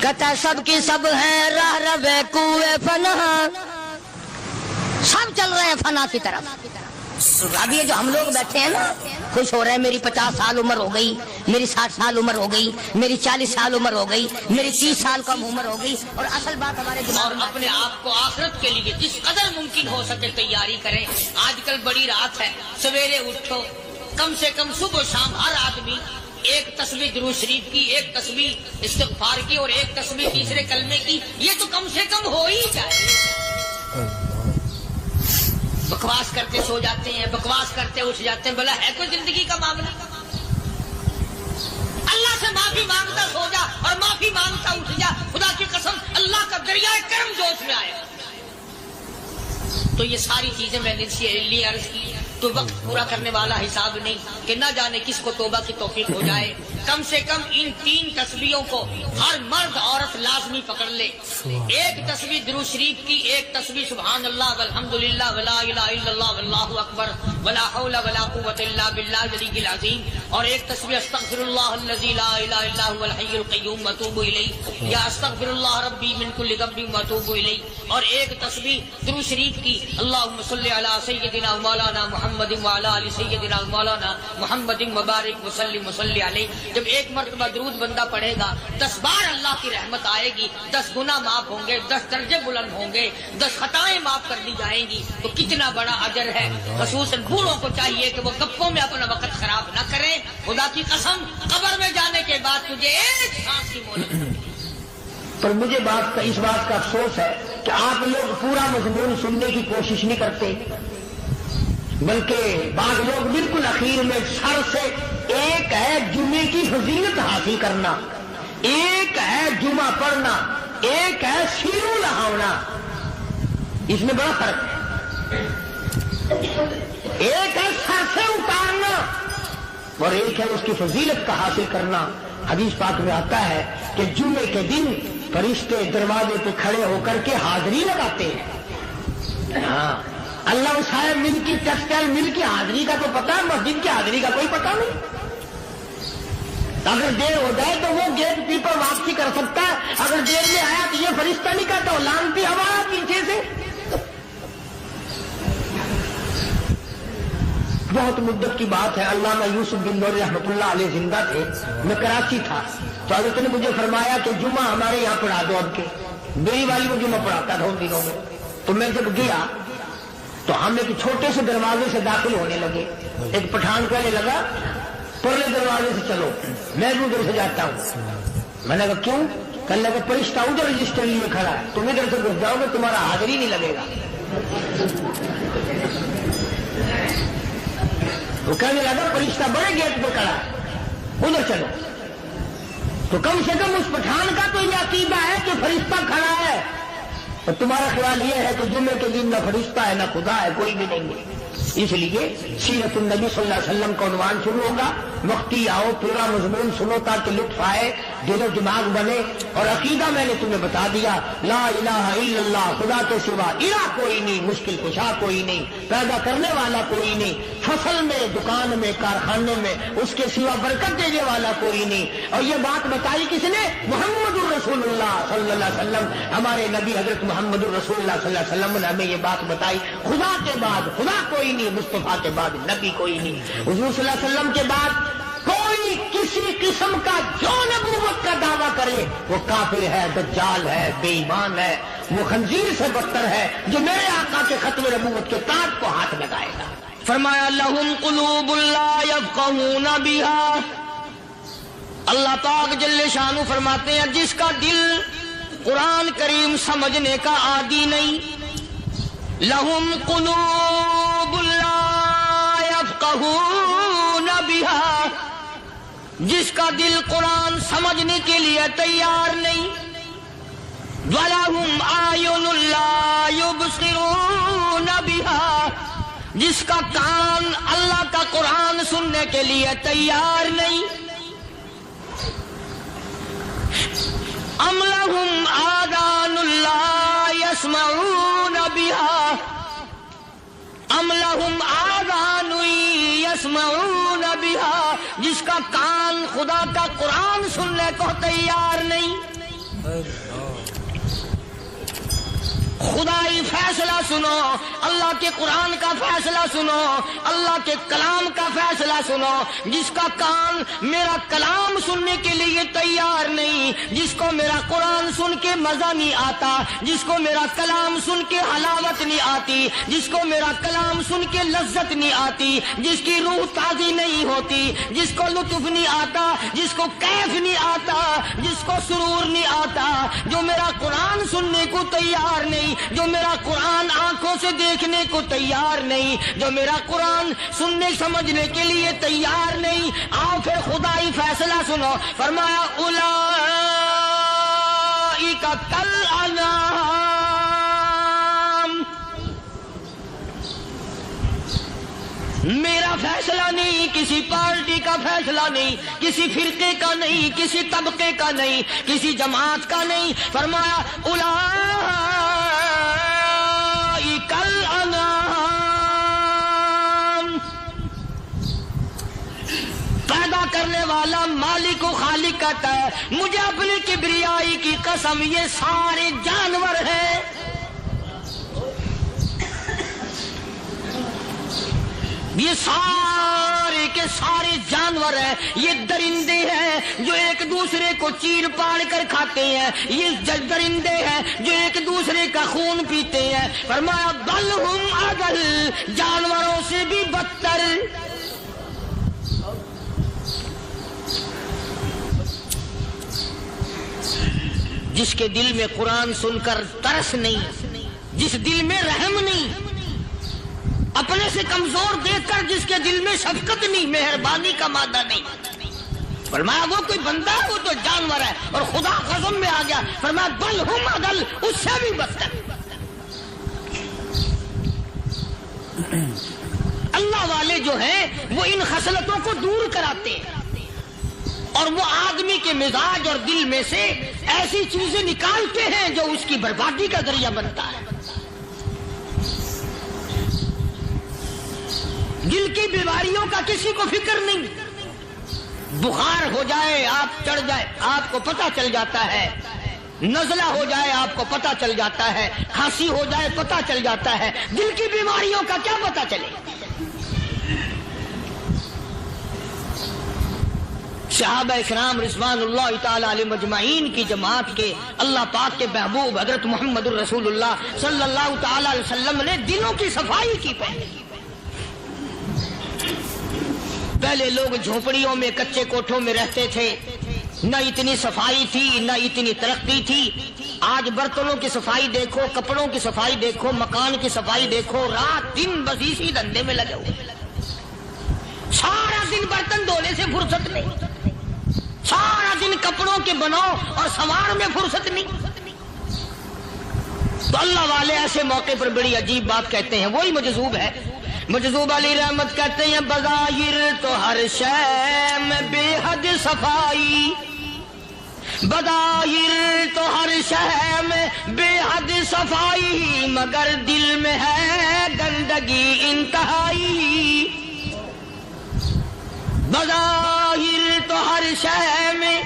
Speaker 3: کہتا ہے سب کی سب ہیں راہ رہے کوئے فنا، سب چل رہے ہیں فنا کی طرف۔ اب یہ جو ہم لوگ بیٹھے ہیں نا خوش ہو رہے ہیں، میری 50 سال عمر ہو گئی، میری 60 سال عمر ہو گئی، میری 40 سال عمر ہو گئی، میری 30 سال کم عمر ہو گئی، اور اصل بات ہمارے دماغ میں اپنے آپ کو آخرت کے لیے جس قدر ممکن ہو سکے تیاری کریں۔ آج کل بڑی رات ہے، سویرے اٹھو، کم سے کم صبح و شام ہر آدمی ایک تسبیح درود شریف کی، ایک تسبیح استغفار کی، اور ایک تسبیح تیسرے کلمے کی، یہ تو کم سے کم ہو ہی جائے۔ بکواس کرتے سو جاتے ہیں، بکواس کرتے اٹھ جاتے ہیں، بلا ہے کوئی زندگی کا معاملہ؟ اللہ سے معافی مانگتا سو جا اور معافی مانگتا اٹھ جا، خدا کی قسم اللہ کا دریائے کرم جوش میں آئے۔ تو یہ ساری چیزیں میں نے لیے عرض کی، تو وقت پورا کرنے والا حساب نہیں کہ نہ جانے کس کو توبہ کی توفیق ہو جائے۔ کم سے کم ان 3 تسبیحوں کو ہر مرد عورت لازمی پکڑ لے، ایک تسبیح درود شریف کی، ایک تسبیح سبحان اللہ والحمدللہ ولا الہ الا اللہ واللہ اکبر ولا حول ولا قوۃ الا باللہ العلی العظیم، اور ایک تسبیح استغفر اللہ الذی لا الہ الا هو الحی القیوم واتوب الیہ، یا استغفر اللہ ربی من کل ذنب واتوب الیہ، اور ایک تسبیح درود شریف کی اللہم صلی علی سیدنا مولانا محمد وعلی آل سیدنا مولانا محمد مبارک وسلم وصلی علیہ۔ جب ایک مرتبہ درود بندہ پڑھے گا 10 بار اللہ کی رحمت آئے گی، 10 گناہ معاف ہوں گے، 10 درجے بلند ہوں گے، 10 خطائیں معاف کر دی جائیں گی، تو کتنا بڑا اجر ہے۔ خصوصاً بوڑھوں کو چاہیے کہ وہ گپوں میں اپنا وقت خراب نہ کریں۔ خدا کی قسم قبر میں جانے کے بعد تجھے ایک سانس کی مہلت ملے گی۔
Speaker 1: پر مجھے اس بات کا افسوس ہے کہ آپ لوگ پورا مضمون سننے کی کوشش نہیں کرتے، بلکہ بعض لوگ بالکل اخیر میں سر سے، ایک ہے جمعے کی فضیلت حاصل کرنا، ایک ہے جمعہ پڑھنا، ایک ہے سیرو لہاونا، اس میں بڑا فرق ہے۔ ایک ہے سر سے اتارنا اور ایک ہے اس کی فضیلت کا حاصل کرنا۔ حدیث پاک میں آتا ہے کہ جمعے کے دن فرشتے دروازے پہ کھڑے ہو کر کے حاضری لگاتے ہیں۔ ہاں، اللہ صاحب مل کی ٹیکسٹائل مل کی حاضری کا تو پتا ہے، مسجد کی حاضری کا کوئی پتا نہیں۔ اگر دیر ہو جائے تو وہ گیٹ کیپر واپسی کر سکتا ہے، اگر دیر میں آیا تو یہ فرشتہ نہیں کہتا، وہ لانتی ہوا پیچھے سے۔ بہت مدت کی بات ہے، علامہ یوسف بن نور رحمۃ اللہ علیہ زندہ تھے، میں کراچی تھا، تو حضرت نے مجھے فرمایا کہ جمعہ ہمارے یہاں پڑھا دو اب کے۔ میری والی وہ جمعہ پڑھاتا تھا ان دنوں میں، تو میں جب گیا تو ہم ایک چھوٹے سے دروازے سے داخل ہونے لگے۔ ایک پٹھان کہنے لگا پرلے دروازے سے چلو، میں بھی ادھر سے جاتا ہوں۔ میں نے کہا کیوں؟ کہنے لگا فرشتہ ادھر رجسٹر لیے کھڑا ہے، تم ادھر سے گھس جاؤ گے تمہارا حاضری نہیں لگے گا۔ وہ کہنے لگا فرشتہ بڑے گیٹ پہ کھڑا ہے، ادھر چلو۔ تو کم سے کم اس پٹھان کا تو یہ عقیدہ ہے کہ فرشتہ کھڑا ہے، اور تمہارا خیال یہ ہے کہ جمعے کے دن نہ فرشتہ ہے نہ خدا ہے، کوئی بھی نہیں ہے۔ اس لیے سیرت النبی صلی اللہ علیہ وسلم کا عنوان شروع ہوگا، وقتی آؤ پورا مضمون سنو تاکہ لطف آئے۔ دل و دماغ بنے. اور عقیدہ میں نے تمہیں بتا دیا, لا الہ الا اللہ, خدا کے سوا الہ کوئی نہیں, مشکل کشا کوئی نہیں, پیدا کرنے والا کوئی نہیں, فصل میں, دکان میں, کارخانے میں اس کے سوا برکت دینے والا کوئی نہیں. اور یہ بات بتائی کس نے؟ محمد الرسول اللہ صلی اللہ علیہ وسلم. ہمارے نبی حضرت محمد الرسول اللہ صلی اللہ علیہ وسلم نے ہمیں یہ بات بتائی. خدا کے بعد خدا کوئی نہیں, مصطفیٰ کے بعد نبی کوئی نہیں, حضور صلی اللہ علیہ وسلم کے بعد کوئی کسی قسم کا جو نبوت کا دعویٰ کرے وہ کافر ہے, دجال ہے, بے ایمان ہے, وہ خنزیر سے بدتر ہے جو میرے آقا کے ختم نبوت کے تاج کو ہاتھ لگائے گا.
Speaker 3: فرمایا لہم قلوب لا یفقہون بہا. اللہ پاک جل شانہ فرماتے ہیں جس کا دل قرآن کریم سمجھنے کا عادی نہیں, لہم قلوب لا یفقہون بہا, جس کا دل قرآن سمجھنے کے لیے تیار نہیں, وَلَهُمْ أَعْيُنٌ لَا يُبْصِرُونَ بِهَا, جس کا کان اللہ کا قرآن سننے کے لیے تیار نہیں, أَمْ لَهُمْ آذَانٌ لَا يَسْمَعُونَ بِهَا, أَمْ لَهُمْ آذَانٌ يَسْمَعُونَ بِهَا, جس کا کان خدا کا قرآن سننے کو تیار نہیں. خدائی فیصلہ سنو, اللہ کے قرآن کا فیصلہ سنو, اللہ کے کلام کا فیصلہ سنو. جس کا کان میرا کلام سننے کے لیے تیار نہیں, جس کو میرا قرآن سن کے مزہ نہیں آتا, جس کو میرا کلام سن کے حلاوت نہیں آتی, جس کو میرا کلام سن کے لذت نہیں آتی, جس کی روح تازی نہیں ہوتی, جس کو لطف نہیں آتا, جس کو کیف نہیں آتا, جس کو سرور نہیں آتا, جو میرا قرآن سننے کو تیار نہیں, جو میرا قرآن آنکھوں سے دیکھنے کو تیار نہیں, جو میرا قرآن سننے سمجھنے کے لیے تیار نہیں, آؤ پھر خدائی فیصلہ سنو. فرمایا اولئک کالانعام, میرا فیصلہ نہیں, کسی پارٹی کا فیصلہ نہیں, کسی فرقے کا نہیں, کسی طبقے کا نہیں, کسی جماعت کا نہیں. فرمایا اولئک الانعام, پیدا کرنے والا مالک و خالق کہتا ہے مجھے اپنی کبریائی کی قسم یہ سارے جانور ہیں. یہ سارے کے سارے جانور ہیں, یہ درندے ہیں جو ایک دوسرے کو چیر پاڑ کر کھاتے ہیں, یہ درندے ہیں جو ایک دوسرے کا خون پیتے ہیں. فرمایا بل ہم اضل, جانوروں سے بھی بدتر. جس کے دل میں قرآن سن کر ترس نہیں, جس دل میں رحم نہیں, اپنے سے کمزور دیکھ کر جس کے دل میں شفقت نہیں, مہربانی کا مادہ نہیں. فرمایا وہ کوئی بندہ ہے, وہ تو جانور ہے. اور خدا قسم میں آ گیا, فرمایا بل ہم اضل, اس سے بھی بدتر. اللہ والے جو ہیں وہ ان خصلتوں کو دور کراتے ہیں, اور وہ آدمی کے مزاج اور دل میں سے ایسی چیزیں نکالتے ہیں جو اس کی بربادی کا ذریعہ بنتا ہے. دل کی بیماریوں کا کسی کو فکر نہیں. بخار ہو جائے, آپ چڑھ جائے, آپ کو پتہ چل جاتا ہے. نزلہ ہو جائے, آپ کو پتہ چل جاتا ہے. کھانسی ہو جائے, پتہ چل جاتا ہے. دل کی بیماریوں کا کیا پتہ چلے. صحابہ اکرام رضوان اللہ تعالی علیہم اجمعین کی جماعت کے اللہ پاک کے محبوب حضرت محمد الرسول اللہ صلی اللہ تعالی علیہ وسلم نے دلوں کی صفائی کی. پہلے لوگ جھونپڑیوں میں, کچے کوٹھوں میں رہتے تھے, نہ اتنی صفائی تھی, نہ اتنی ترقی تھی. آج برتنوں کی صفائی دیکھو, کپڑوں کی صفائی دیکھو, مکان کی صفائی دیکھو, رات دن بس اسی دھندے میں لگے ہوئے. سارا دن برتن دھونے سے فرصت نہیں, سارا دن کپڑوں کے بناؤ اور سنوار میں فرصت نہیں. تو اللہ والے ایسے موقع پر بڑی عجیب بات کہتے ہیں. وہی مجذوب ہے, مجذوب علی رحمت کہتے ہیں بظاہر تو ہر شے میں بے حد صفائی, بظاہر تو ہر شے میں بے حد صفائی، مگر دل میں ہے گندگی انتہائی۔ بظاہر تو ہر شے میں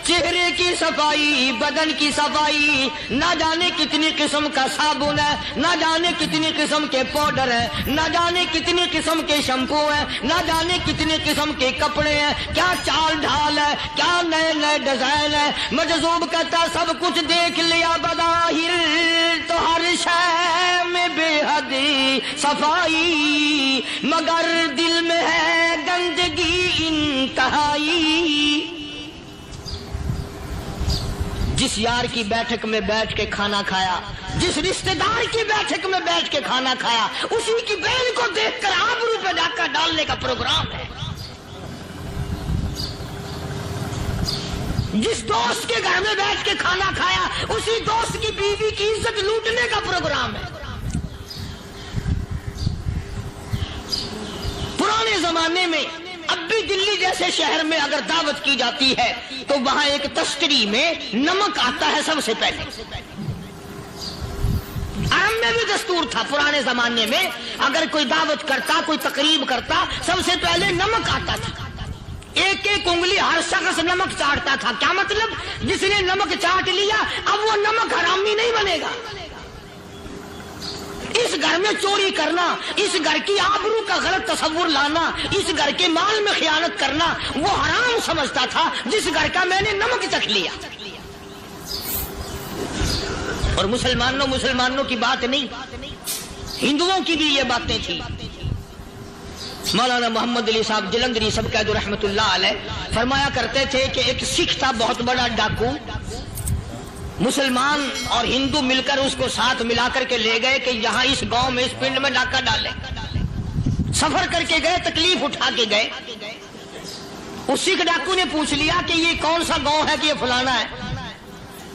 Speaker 3: چہرے کی صفائی، بدن کی صفائی، نہ جانے کتنی قسم کا صابن ہے، نہ جانے کتنی قسم کے پاؤڈر ہے، نہ جانے کتنی قسم کے شیمپو ہے، نہ جانے کتنی قسم کے کپڑے ہیں، کیا چال ڈھال ہے، کیا نئے نئے ڈیزائن ہے۔ مجذوب کہتا سب کچھ دیکھ لیا، بظاہر تو ہر شے میں بے حد صفائی، مگر دل میں ہے گندگی انتہائی۔ جس یار کی بیٹھک میں بیٹھ کے کھانا کھایا، جس رشتہ دار کی بیٹھک میں بیٹھ کے کھانا کھایا، اسی کی بہن کو دیکھ کر آبرو پہ ڈاکہ ڈالنے کا پروگرام ہے۔ جس دوست کے گھر میں بیٹھ کے کھانا کھایا، اسی دوست کی بیوی کی عزت لوٹنے کا پروگرام ہے۔ پرانے زمانے میں اب بھی دلی جیسے شہر میں اگر دعوت کی جاتی ہے تو وہاں ایک تشتری میں نمک آتا ہے سب سے پہلے۔ عرب میں بھی دستور تھا پرانے زمانے میں، اگر کوئی دعوت کرتا، کوئی تقریب کرتا، سب سے پہلے نمک آتا تھا۔ ایک ایک انگلی ہر شخص نمک چاٹتا تھا۔ کیا مطلب؟ جس نے نمک چاٹ لیا اب وہ نمک حرامی نہیں بنے گا۔ اس گھر میں چوری کرنا، اس گھر کی آبرو کا غلط تصور لانا، اس گھر کے مال میں خیانت کرنا وہ حرام سمجھتا تھا جس گھر کا میں نے نمک چکھ لیا۔ اور مسلمانوں کی بات نہیں، ہندوؤں کی بھی یہ باتیں تھی۔ مولانا محمد علی صاحب جلندری سب قید رحمت اللہ علیہ فرمایا کرتے تھے کہ ایک سکھ تھا بہت بڑا ڈاکو، مسلمان اور ہندو مل کر اس کو ساتھ ملا کر کے لے گئے کہ یہاں اس گاؤں میں اس پنڈ میں ڈاکہ ڈالے۔ سفر کر کے گئے، تکلیف اٹھا کے گئے۔ اس سکھ ڈاکو نے پوچھ لیا کہ یہ کون سا گاؤں ہے کہ یہ فلانا ہے۔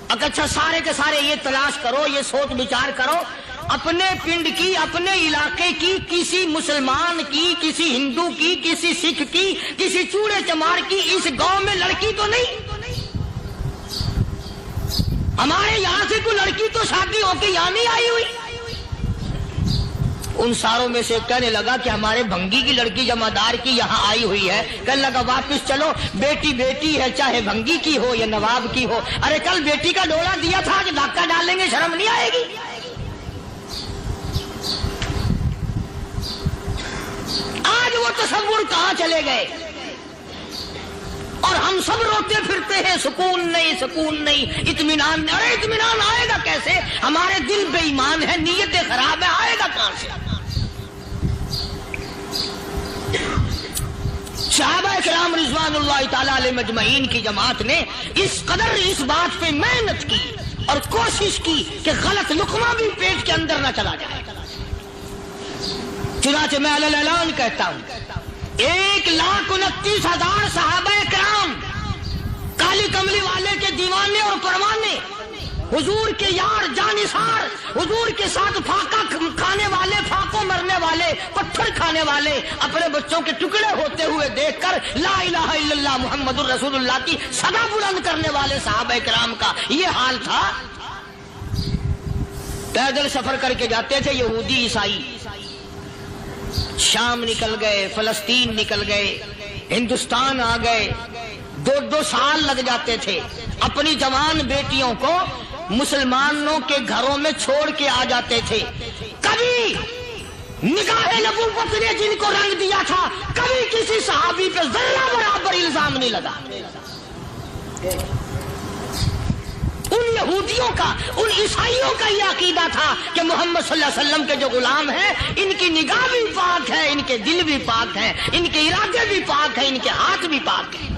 Speaker 3: اچھا سارے کے سارے یہ تلاش کرو، یہ سوچ بچار کرو، اپنے پنڈ کی، اپنے علاقے کی، کسی مسلمان کی، کسی ہندو کی، کسی سکھ کی، کسی چوڑے چمار کی اس گاؤں میں لڑکی تو نہیں؟ ہمارے یہاں سے کوئی لڑکی تو شادی ہو کے یہاں نہیں آئی ہوئی۔ ان ساروں میں سے کہنے لگا کہ ہمارے بھنگی کی لڑکی جمعدار کی یہاں آئی ہوئی ہے۔ کہنے لگا واپس چلو، بیٹی بیٹی ہے، چاہے بھنگی کی ہو یا نواب کی ہو۔ ارے کل بیٹی کا ڈولا دیا تھا کہ ڈاکہ ڈالیں گے، شرم نہیں آئے گی؟ آج وہ تصور کہاں چلے گئے؟ اور ہم سب روتے پھرتے ہیں، سکون نہیں، سکون نہیں، اطمینان نہیں۔ ارے اطمینان آئے گا کیسے؟ ہمارے دل بے ایمان ہے، نیتیں خراب ہے، آئے گا کہاں سے؟ صحابہ کرام رضوان اللہ تعالی علیہ مجمعین کی جماعت نے اس قدر اس بات پہ محنت کی اور کوشش کی کہ غلط لقمہ بھی پیٹ کے اندر نہ چلا جائے۔ چنانچہ میں علی اعلان کہتا ہوں، 1,29,000 صحابہ کرام، کالی کملی والے کے دیوانے اور پروانے، حضور کے یار جانثار، حضور کے ساتھ پھاقا کھانے والے، پھاقوں مرنے والے، پتھر کھانے والے، اپنے بچوں کے ٹکڑے ہوتے ہوئے دیکھ کر لا الہ الا اللہ محمد الرسول اللہ کی صدا بلند کرنے والے صحابہ کرام کا یہ حال تھا۔ پیدل سفر کر کے جاتے تھے یہودی عیسائی، شام نکل گئے، فلسطین نکل گئے، ہندوستان آ گئے، 2 سال لگ جاتے تھے۔ اپنی جوان بیٹیوں کو مسلمانوں کے گھروں میں چھوڑ کے آ جاتے تھے۔ کبھی نگاہ نبوت نے جن کو رنگ دیا تھا، کبھی کسی صحابی پہ ذرہ برابر الزام نہیں لگا۔ ان یہودیوں کا، ان عیسائیوں کا یہ عقیدہ تھا کہ محمد صلی اللہ علیہ وسلم کے جو غلام ہیں، ان کی نگاہ بھی پاک ہے، ان کے دل بھی پاک ہیں، ان کے ارادے بھی پاک ہیں، ان کے ہاتھ بھی پاک ہیں۔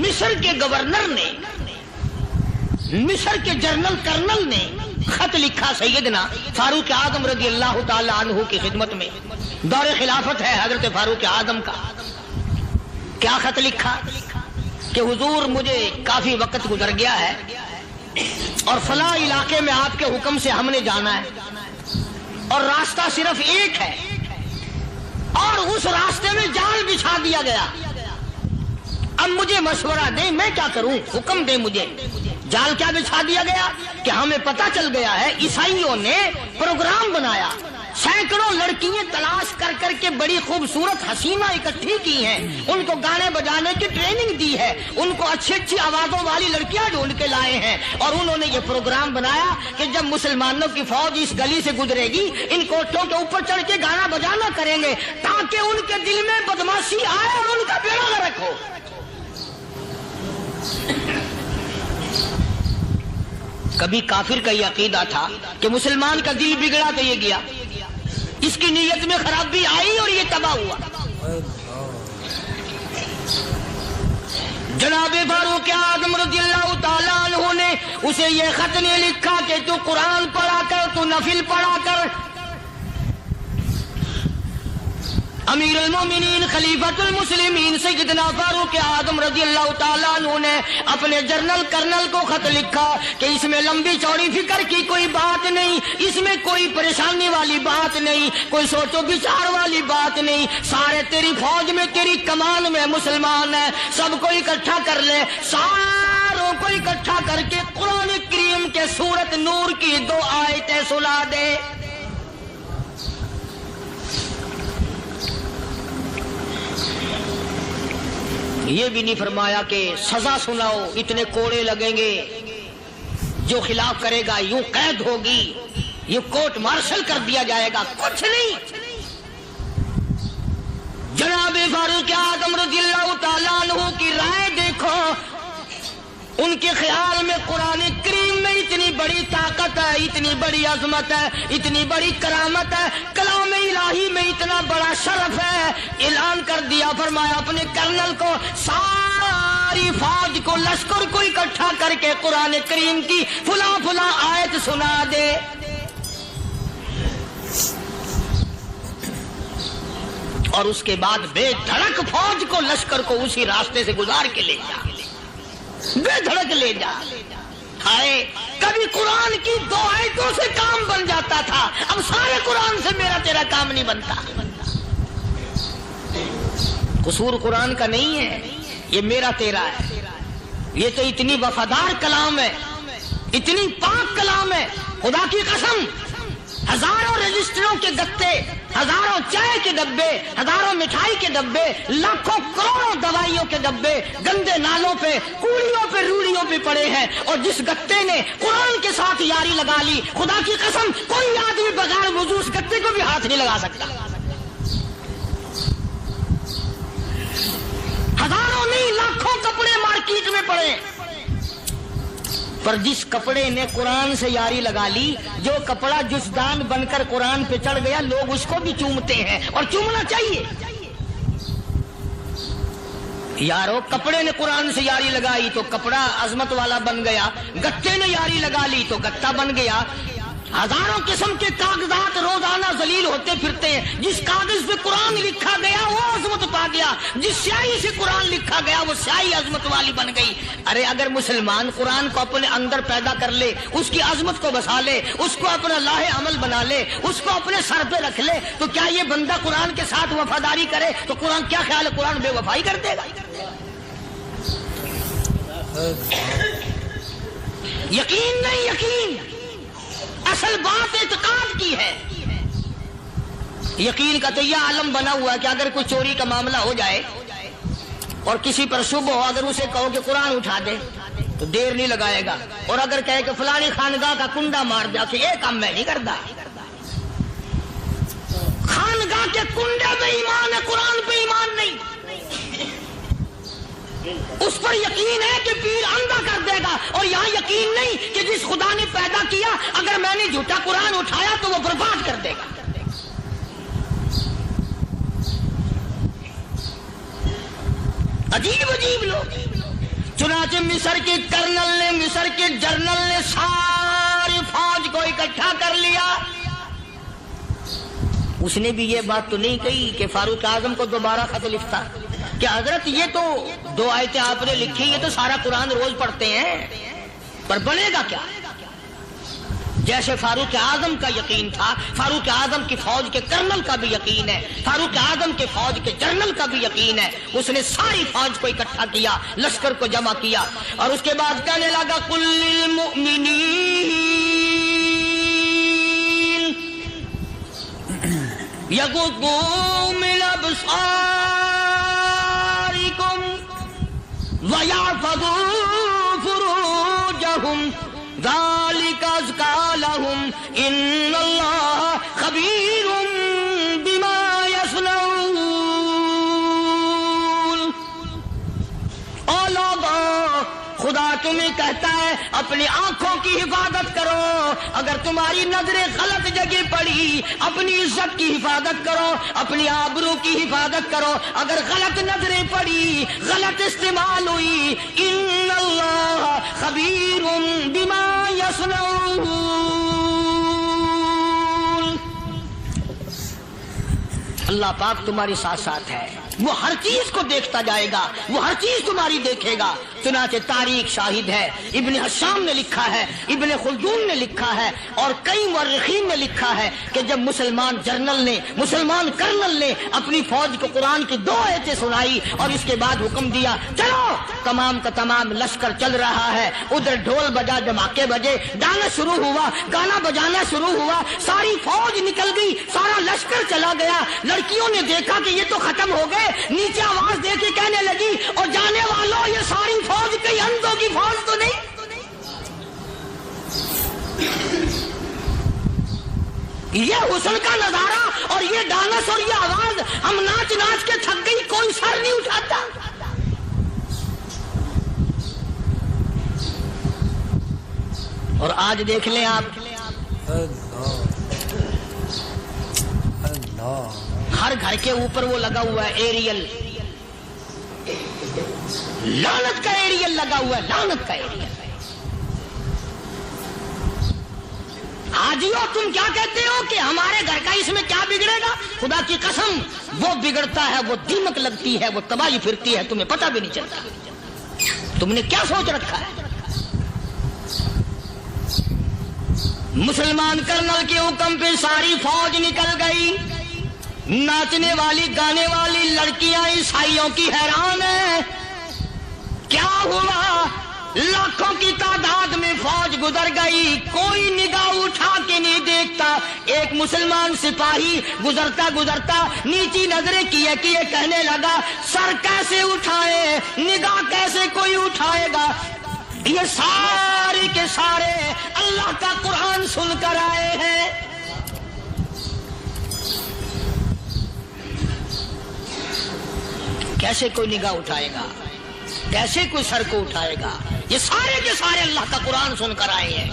Speaker 3: مصر کے گورنر نے، مصر کے جنرل کرنل نے خط لکھا سیدنا فاروق اعظم رضی اللہ تعالی عنہ کی خدمت میں، دور خلافت ہے حضرت فاروق اعظم کا۔ کیا خط لکھا کہ حضور مجھے کافی وقت گزر گیا ہے اور فلاں علاقے میں آپ کے حکم سے ہم نے جانا ہے اور راستہ صرف ایک ہے، اور اس راستے میں جال بچھا دیا گیا. اب مجھے مشورہ دیں میں کیا کروں, حکم دیں مجھے. جال کیا بچھا دیا گیا کہ ہمیں پتا چل گیا ہے عیسائیوں نے پروگرام بنایا, سینکڑوں لڑکیاں تلاش کر کر کے بڑی خوبصورت حسینہ اکٹھی کی ہیں, ان کو گانے بجانے کی ٹریننگ دی ہے, ان کو اچھی اچھی آوازوں والی لڑکیاں ڈھونڈ کے لائے ہیں, اور انہوں نے یہ پروگرام بنایا کہ جب مسلمانوں کی فوج اس گلی سے گزرے گی ان کوٹھوں کے اوپر چڑھ کے گانا بجانا کریں گے تاکہ ان کے دل میں بدماشی آئے اور ان کا بیڑا غرق ہو. کبھی کافر کا یہ عقیدہ تھا کہ مسلمان کا دل بگڑا تو یہ گیا, اس کی نیت میں خرابی آئی اور یہ تباہ ہوا. جناب فاروق اعظم رضی اللہ تعالیٰ عنہ نے اسے یہ خط نے لکھا کہ تو قرآن پڑھا کر, تو نفل پڑھا کر. امیر المومنین خلیفۃ المسلمین سیدنا فاروق اعظم رضی اللہ تعالیٰ عنہ نے اپنے جنرل کرنل کو خط لکھا کہ اس میں لمبی چوڑی فکر کی کوئی بات نہیں, اس میں کوئی پریشانی والی بات نہیں, کوئی سوچ و بچار والی بات نہیں. سارے تیری فوج میں تیری کمان میں مسلمان ہیں, سب کو اکٹھا کر لے, ساروں کو اکٹھا کر کے قرآن کریم کے سورت نور کی 2 آیتیں سنا دے. یہ بھی نہیں فرمایا کہ سزا سناؤ, اتنے کوڑے لگیں گے, جو خلاف کرے گا یوں قید ہوگی, یہ کورٹ مارشل کر دیا جائے گا, کچھ نہیں. جناب فاروق اعظم رضی اللہ تعالیٰ عنہ کی رائے دیکھو, ان کے خیال میں قرآن کریم میں اتنی بڑی طاقت ہے, اتنی بڑی عظمت ہے, اتنی بڑی کرامت ہے, کلام الہی میں اتنا بڑا شرف ہے. اعلان کر دیا, فرمایا اپنے کرنل کو ساری فوج کو لشکر کو اکٹھا کر کے قرآن کریم کی فلاں فلاں آیت سنا دے. اور اس کے بعد بے دھڑک فوج کو لشکر کو اسی راستے سے گزار کے لے جا, بے دھڑک لے جا. ہائے کبھی قرآن کی 2 آیتوں سے کام بن جاتا تھا, اب سارے قرآن سے میرا تیرا کام نہیں بنتا. قصور قرآن کا نہیں ہے, یہ میرا تیرا ہے. یہ تو اتنی وفادار کلام ہے, اتنی پاک کلام ہے, خدا کی قسم ہزاروں رجسٹروں کے گتے, ہزاروں چائے کے ڈبے, ہزاروں مٹھائی کے ڈبے, لاکھوں کروڑوں دوائیوں کے ڈبے گندے نالوں پہ, کوڑیوں پہ, روڑیوں پہ پڑے ہیں, اور جس گتے نے قرآن کے ساتھ یاری لگا لی, خدا کی قسم کوئی آدمی بغیر وضو اس گتے کو بھی ہاتھ نہیں لگا سکتا. ہزاروں نہیں لاکھوں کپڑے مارکیٹ میں پڑے, پر جس کپڑے نے قرآن سے یاری لگا لی, جو کپڑا جسدان بن کر قرآن پہ چڑھ گیا, لوگ اس کو بھی چومتے ہیں, اور چومنا چاہیے. یارو کپڑے نے قرآن سے یاری لگائی تو کپڑا عظمت والا بن گیا, گتے نے یاری لگا لی تو گتا بن گیا. ہزاروں قسم کے کاغذات روزانہ ذلیل ہوتے پھرتے ہیں, جس کاغذ پہ قرآن لکھا گیا وہ عظمت پا گیا, جس سیاہی سے قرآن لکھا گیا وہ سیاہی عظمت والی بن گئی. ارے اگر مسلمان قرآن کو اپنے اندر پیدا کر لے, اس کی عظمت کو بسا لے, اس کو اپنا لاہ عمل بنا لے, اس کو اپنے سر پہ رکھ لے, تو کیا یہ بندہ قرآن کے ساتھ وفاداری کرے تو قرآن کیا خیال ہے, قرآن بے وفائی کر دے گا؟ یقین نہیں, یقین اصل بات اعتقاد کی ہے. یقین کا تو یہ عالم بنا ہوا ہے کہ اگر کوئی چوری کا معاملہ ہو جائے اور کسی پر شبہ ہو, اگر اسے کہو کہ قرآن اٹھا دے تو دیر نہیں لگائے گا, اور اگر کہے کہ فلانی خانگاہ کا کنڈا مار دیا کہ یہ کام میں نہیں کرتا. خانگاہ کے کنڈے پہ ایمان ہے, قرآن پہ ایمان نہیں. اس پر یقین ہے کہ پیر اندھا کر دے گا, اور یہاں یقین نہیں کہ جس خدا نے پیدا کیا اگر میں نے جھوٹا قرآن اٹھایا تو وہ برباد کر دے گا. عجیب عجیب لوگ. چنانچہ مصر کے کرنل نے, مصر کے جنرل نے ساری فوج کو اکٹھا کر لیا. اس نے بھی یہ بات تو نہیں کہی کہ فاروق اعظم کو دوبارہ خط لکھتا کہ حضرت یہ تو 2 آیتیں آپ نے لکھی, یہ تو سارا قرآن روز پڑھتے ہیں, پر بنے گا کیا؟ جیسے فاروق اعظم کا یقین تھا، فاروق اعظم کی فوج کے کرنل کا بھی یقین ہے، فاروق اعظم کے فوج کے جنرل کا بھی یقین ہے. اس نے ساری فوج کو اکٹھا کیا، لشکر کو جمع کیا، اور اس کے بعد کہنے لگا قل للمؤمنین یغضوا من ابصارکم ویحفظوا فروجہم ذالک ازکی لہم ان اللہ خبیر بما یصنعون. او لوگو، خدا تمہیں کہتا ہے اپنی آنکھوں کی حفاظت کرو، اگر تمہاری نظریں غلط جگہ پڑی اپنی عزت کی حفاظت کرو، اپنی آبرو کی حفاظت کرو. اگر غلط نظریں پڑی، غلط استعمال ہوئی، ان اللہ خبیر بما یصنعون. اللہ پاک تمہاری ساتھ ساتھ ہے، وہ ہر چیز کو دیکھتا جائے گا، وہ ہر چیز تمہاری دیکھے گا. چنانچہ تاریخ شاہد ہے، ابن حشام نے لکھا ہے، ابن خلدون نے لکھا ہے، اور کئی مورخین نے لکھا ہے کہ جب مسلمان جنرل نے، مسلمان کرنل نے اپنی فوج کو قرآن کی 2 آیتیں سنائی اور اس کے بعد حکم دیا چلو، تمام کا تمام لشکر چل رہا ہے، ادھر ڈھول بجا، دھماکے بجے، گانا شروع ہوا، گانا بجانا شروع ہوا، ساری فوج نکل گئی، سارا لشکر چلا گیا. لڑکیوں نے دیکھا کہ یہ تو ختم ہو گئے، نیچے آواز دے کے کہنے لگی اور جانے والوں یہ ساری فوج کئی اندھوں کی فوج تو نہیں. یہ حسن کا نظارہ اور یہ ڈانس اور یہ آواز، ہم ناچ ناچ کے تھک گئی، کوئی سر نہیں اٹھاتا. اور آج دیکھ لیں آپ، ہر گھر کے اوپر وہ لگا ہوا ہے ایریل، لعنت کا ایریل لگا ہوا ہے، لعنت کا ایریل. حاجیو تم کیا کہتے ہو کہ ہمارے گھر کا اس میں کیا بگڑے گا؟ خدا کی قسم وہ بگڑتا ہے، وہ دیمک لگتی ہے، وہ تباہی پھرتی ہے، تمہیں پتہ بھی نہیں چلتا. تم نے کیا سوچ رکھا ہے؟ مسلمان کرنل کے حکم پہ ساری فوج نکل گئی، ناچنے والی گانے والی لڑکیاں عیسائیوں کی حیران ہیں. کیا ہوا؟ لاکھوں کی تعداد میں فوج گزر گئی، کوئی نگاہ اٹھا کے نہیں دیکھتا. ایک مسلمان سپاہی گزرتا گزرتا نیچی نظریں کیے کہنے لگا سر کیسے اٹھائے، نگاہ کیسے کوئی اٹھائے گا؟ یہ سارے کے سارے اللہ کا قرآن سن کر آئے ہیں. کیسے کوئی نگاہ اٹھائے گا؟ کیسے کوئی سر کو اٹھائے گا؟ یہ سارے کے سارے اللہ کا قرآن سن کر آئے ہیں.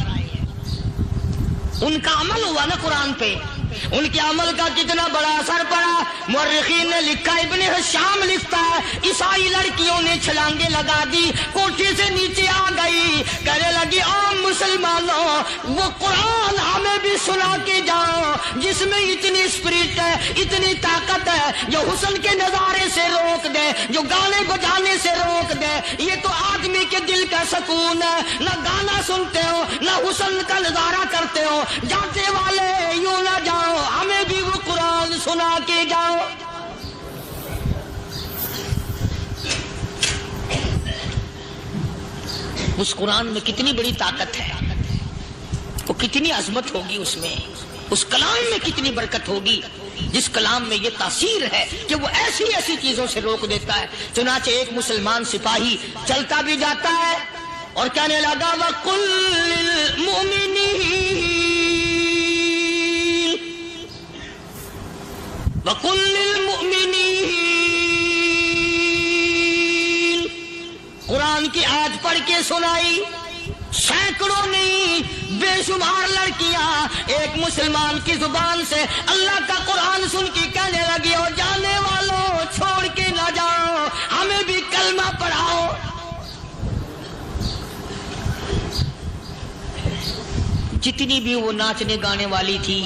Speaker 3: ان کا عمل ہوا نا قرآن پہ، ان کے عمل کا کتنا بڑا اثر پڑا. مورخین نے لکھا، ابن حشام لکھتا ہے عیسائی لڑکیوں نے چھلانگے لگا دی، کوٹھی سے نیچے آ گئی، کہنے لگی عام مسلمانوں وہ قرآن ہمیں بھی سنا کے جاؤ جس میں اتنی اسپرٹ ہے، اتنی طاقت ہے، جو حسن کے نظارے سے روک دے، جو گانے بجانے سے روک دے. یہ تو آدمی کے دل کا سکون ہے. نہ گانا سنتے ہو، نہ حسن کا نظارہ کرتے ہو. جاتے والے یوں نہ جاؤ، ہمیں بھی وہ قرآن سنا کے جاؤ. اس قرآن میں کتنی بڑی طاقت ہے، وہ کتنی عظمت ہوگی اس میں، اس کلام میں کتنی برکت ہوگی، جس کلام میں یہ تاثیر ہے کہ وہ ایسی ایسی چیزوں سے روک دیتا ہے. چنانچہ ایک مسلمان سپاہی چلتا بھی جاتا ہے اور کہنے لگا وَقُلْ لِلْمُؤْمِنِينَ وَقُلْ لِلْمُؤْمِنِينَ. قرآن کی آیت پڑھ کے سنائی. سینکڑوں نہیں بے شمار لڑکیاں ایک مسلمان کی زبان سے اللہ کا قرآن سن کے کہنے لگی اور جانے والوں چھوڑ کے نہ جاؤ، ہمیں بھی کلمہ پڑھاؤ. جتنی بھی وہ ناچنے گانے والی تھی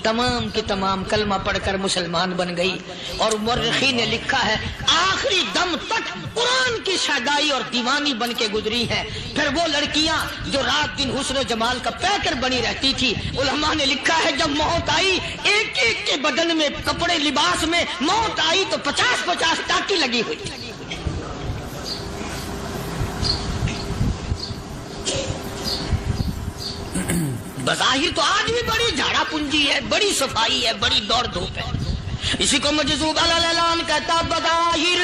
Speaker 3: تمام کی تمام کلمہ پڑھ کر مسلمان بن گئی، اور مورخین نے لکھا ہے آخری دم تک قرآن کی شیدائی اور دیوانی بن کے گزری ہے۔ پھر وہ لڑکیاں جو رات دن حسن و جمال کا پیکر بنی رہتی تھی، علماء نے لکھا ہے جب موت آئی ایک ایک کے بدن میں کپڑے لباس میں موت آئی تو 50-50 ٹاکی لگی ہوئی تھی۔ بظاہر تو آج بھی بڑی جھاڑا پنجی ہے، بڑی صفائی ہے، بڑی دوڑ دھوپ ہے۔ اسی کو مجذوب الاعلان کہتا بظاہر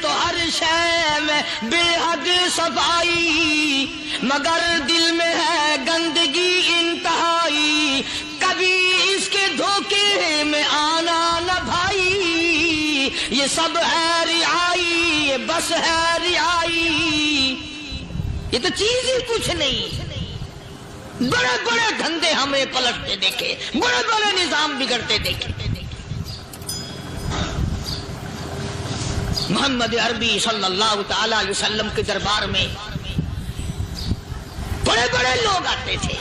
Speaker 3: تو ہر شے میں بے حد صفائی، مگر دل میں ہے گندگی انتہائی، کبھی اس کے دھوکے میں آنا نہ بھائی، یہ سب ہے رعائی، یہ بس ہے رعائی، یہ تو چیز ہی کچھ نہیں۔ بڑے بڑے دھندے ہمیں پلٹتے دیکھے، بڑے بڑے نظام بگڑتے دیکھے۔ محمد عربی صلی اللہ تعالی علیہ وسلم کے دربار میں بڑے بڑے لوگ آتے تھے۔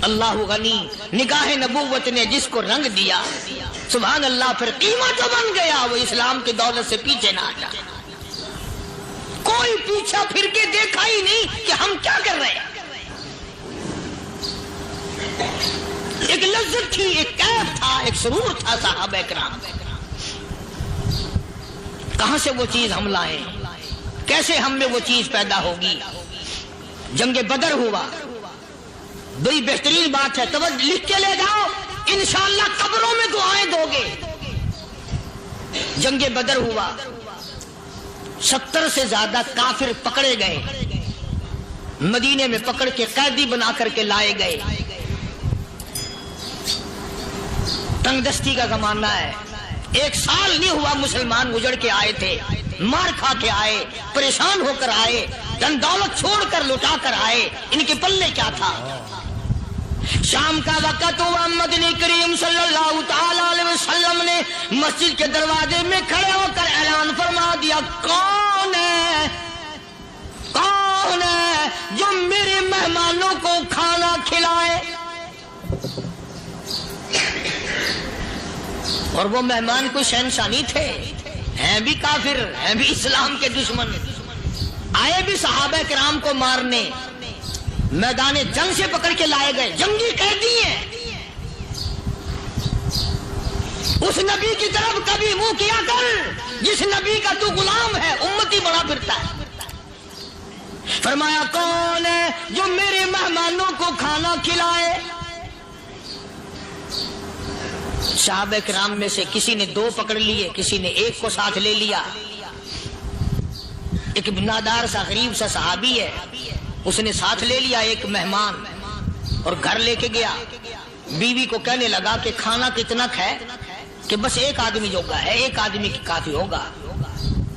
Speaker 3: اللہ غنی، نگاہ نبوت نے جس کو رنگ دیا، سبحان اللہ، پھر قیمت جو بن گیا وہ اسلام کی دولت سے پیچھے نہ ہٹا۔ کوئی پیچھا پھر کے دیکھا ہی نہیں کہ ہم کیا کر رہے ہیں۔ ایک لذت تھی، ایک کیف تھا، ایک سرور تھا صحابہ کرام۔ کہاں سے وہ چیز ہم لائیں؟ کیسے ہم میں وہ چیز پیدا ہوگی؟ جنگ بدر ہوا، بڑی بہترین بات ہے، توجہ لکھ کے لے جاؤ، انشاءاللہ قبروں میں دعائیں دو گے۔ جنگ بدر ہوا، 70 سے زیادہ کافر پکڑے گئے، مدینے میں پکڑ کے قیدی بنا کر کے لائے گئے۔ تنگ دستی کا زمانہ ہے، 1 سال نہیں ہوا مسلمان اجڑ کے آئے تھے، مار کھا کے آئے، پریشان ہو کر آئے، دن دولت چھوڑ کر لٹا کر آئے، ان کے پلے کیا تھا؟ شام کا وقت ہوا، مدنی کریم صلی اللہ تعالی علیہ وسلم نے مسجد کے دروازے میں کھڑے ہو کر اعلان فرما دیا، کون ہے جو میرے مہمانوں کو کھانا کھلائے؟ اور وہ مہمان کوئی شہنشاہ نہیں تھے، ہیں بھی کافر، ہیں بھی اسلام کے دشمن، آئے بھی صحابہ کرام کو مارنے، میدان جنگ سے پکڑ کے لائے گئے، جنگی قیدی ہیں۔ اس نبی کی طرف کبھی منہ کیا کر جس نبی کا تو غلام ہے، امتی بڑا پھرتا ہے۔ فرمایا کون ہے جو میرے مہمانوں کو کھانا کھلائے؟ صحابہ کرام میں سے کسی نے 2 پکڑ لیے، کسی نے 1 کو ساتھ لے لیا۔ ایک بنادار سا غریب سا صحابی ہے، اس نے ساتھ لے لیا ایک مہمان اور گھر لے کے گیا۔ بیوی کو کہنے لگا کہ کھانا کتنا ہے کہ بس 1 آدمی جوگا ہے، 1 آدمی کی کافی ہوگا۔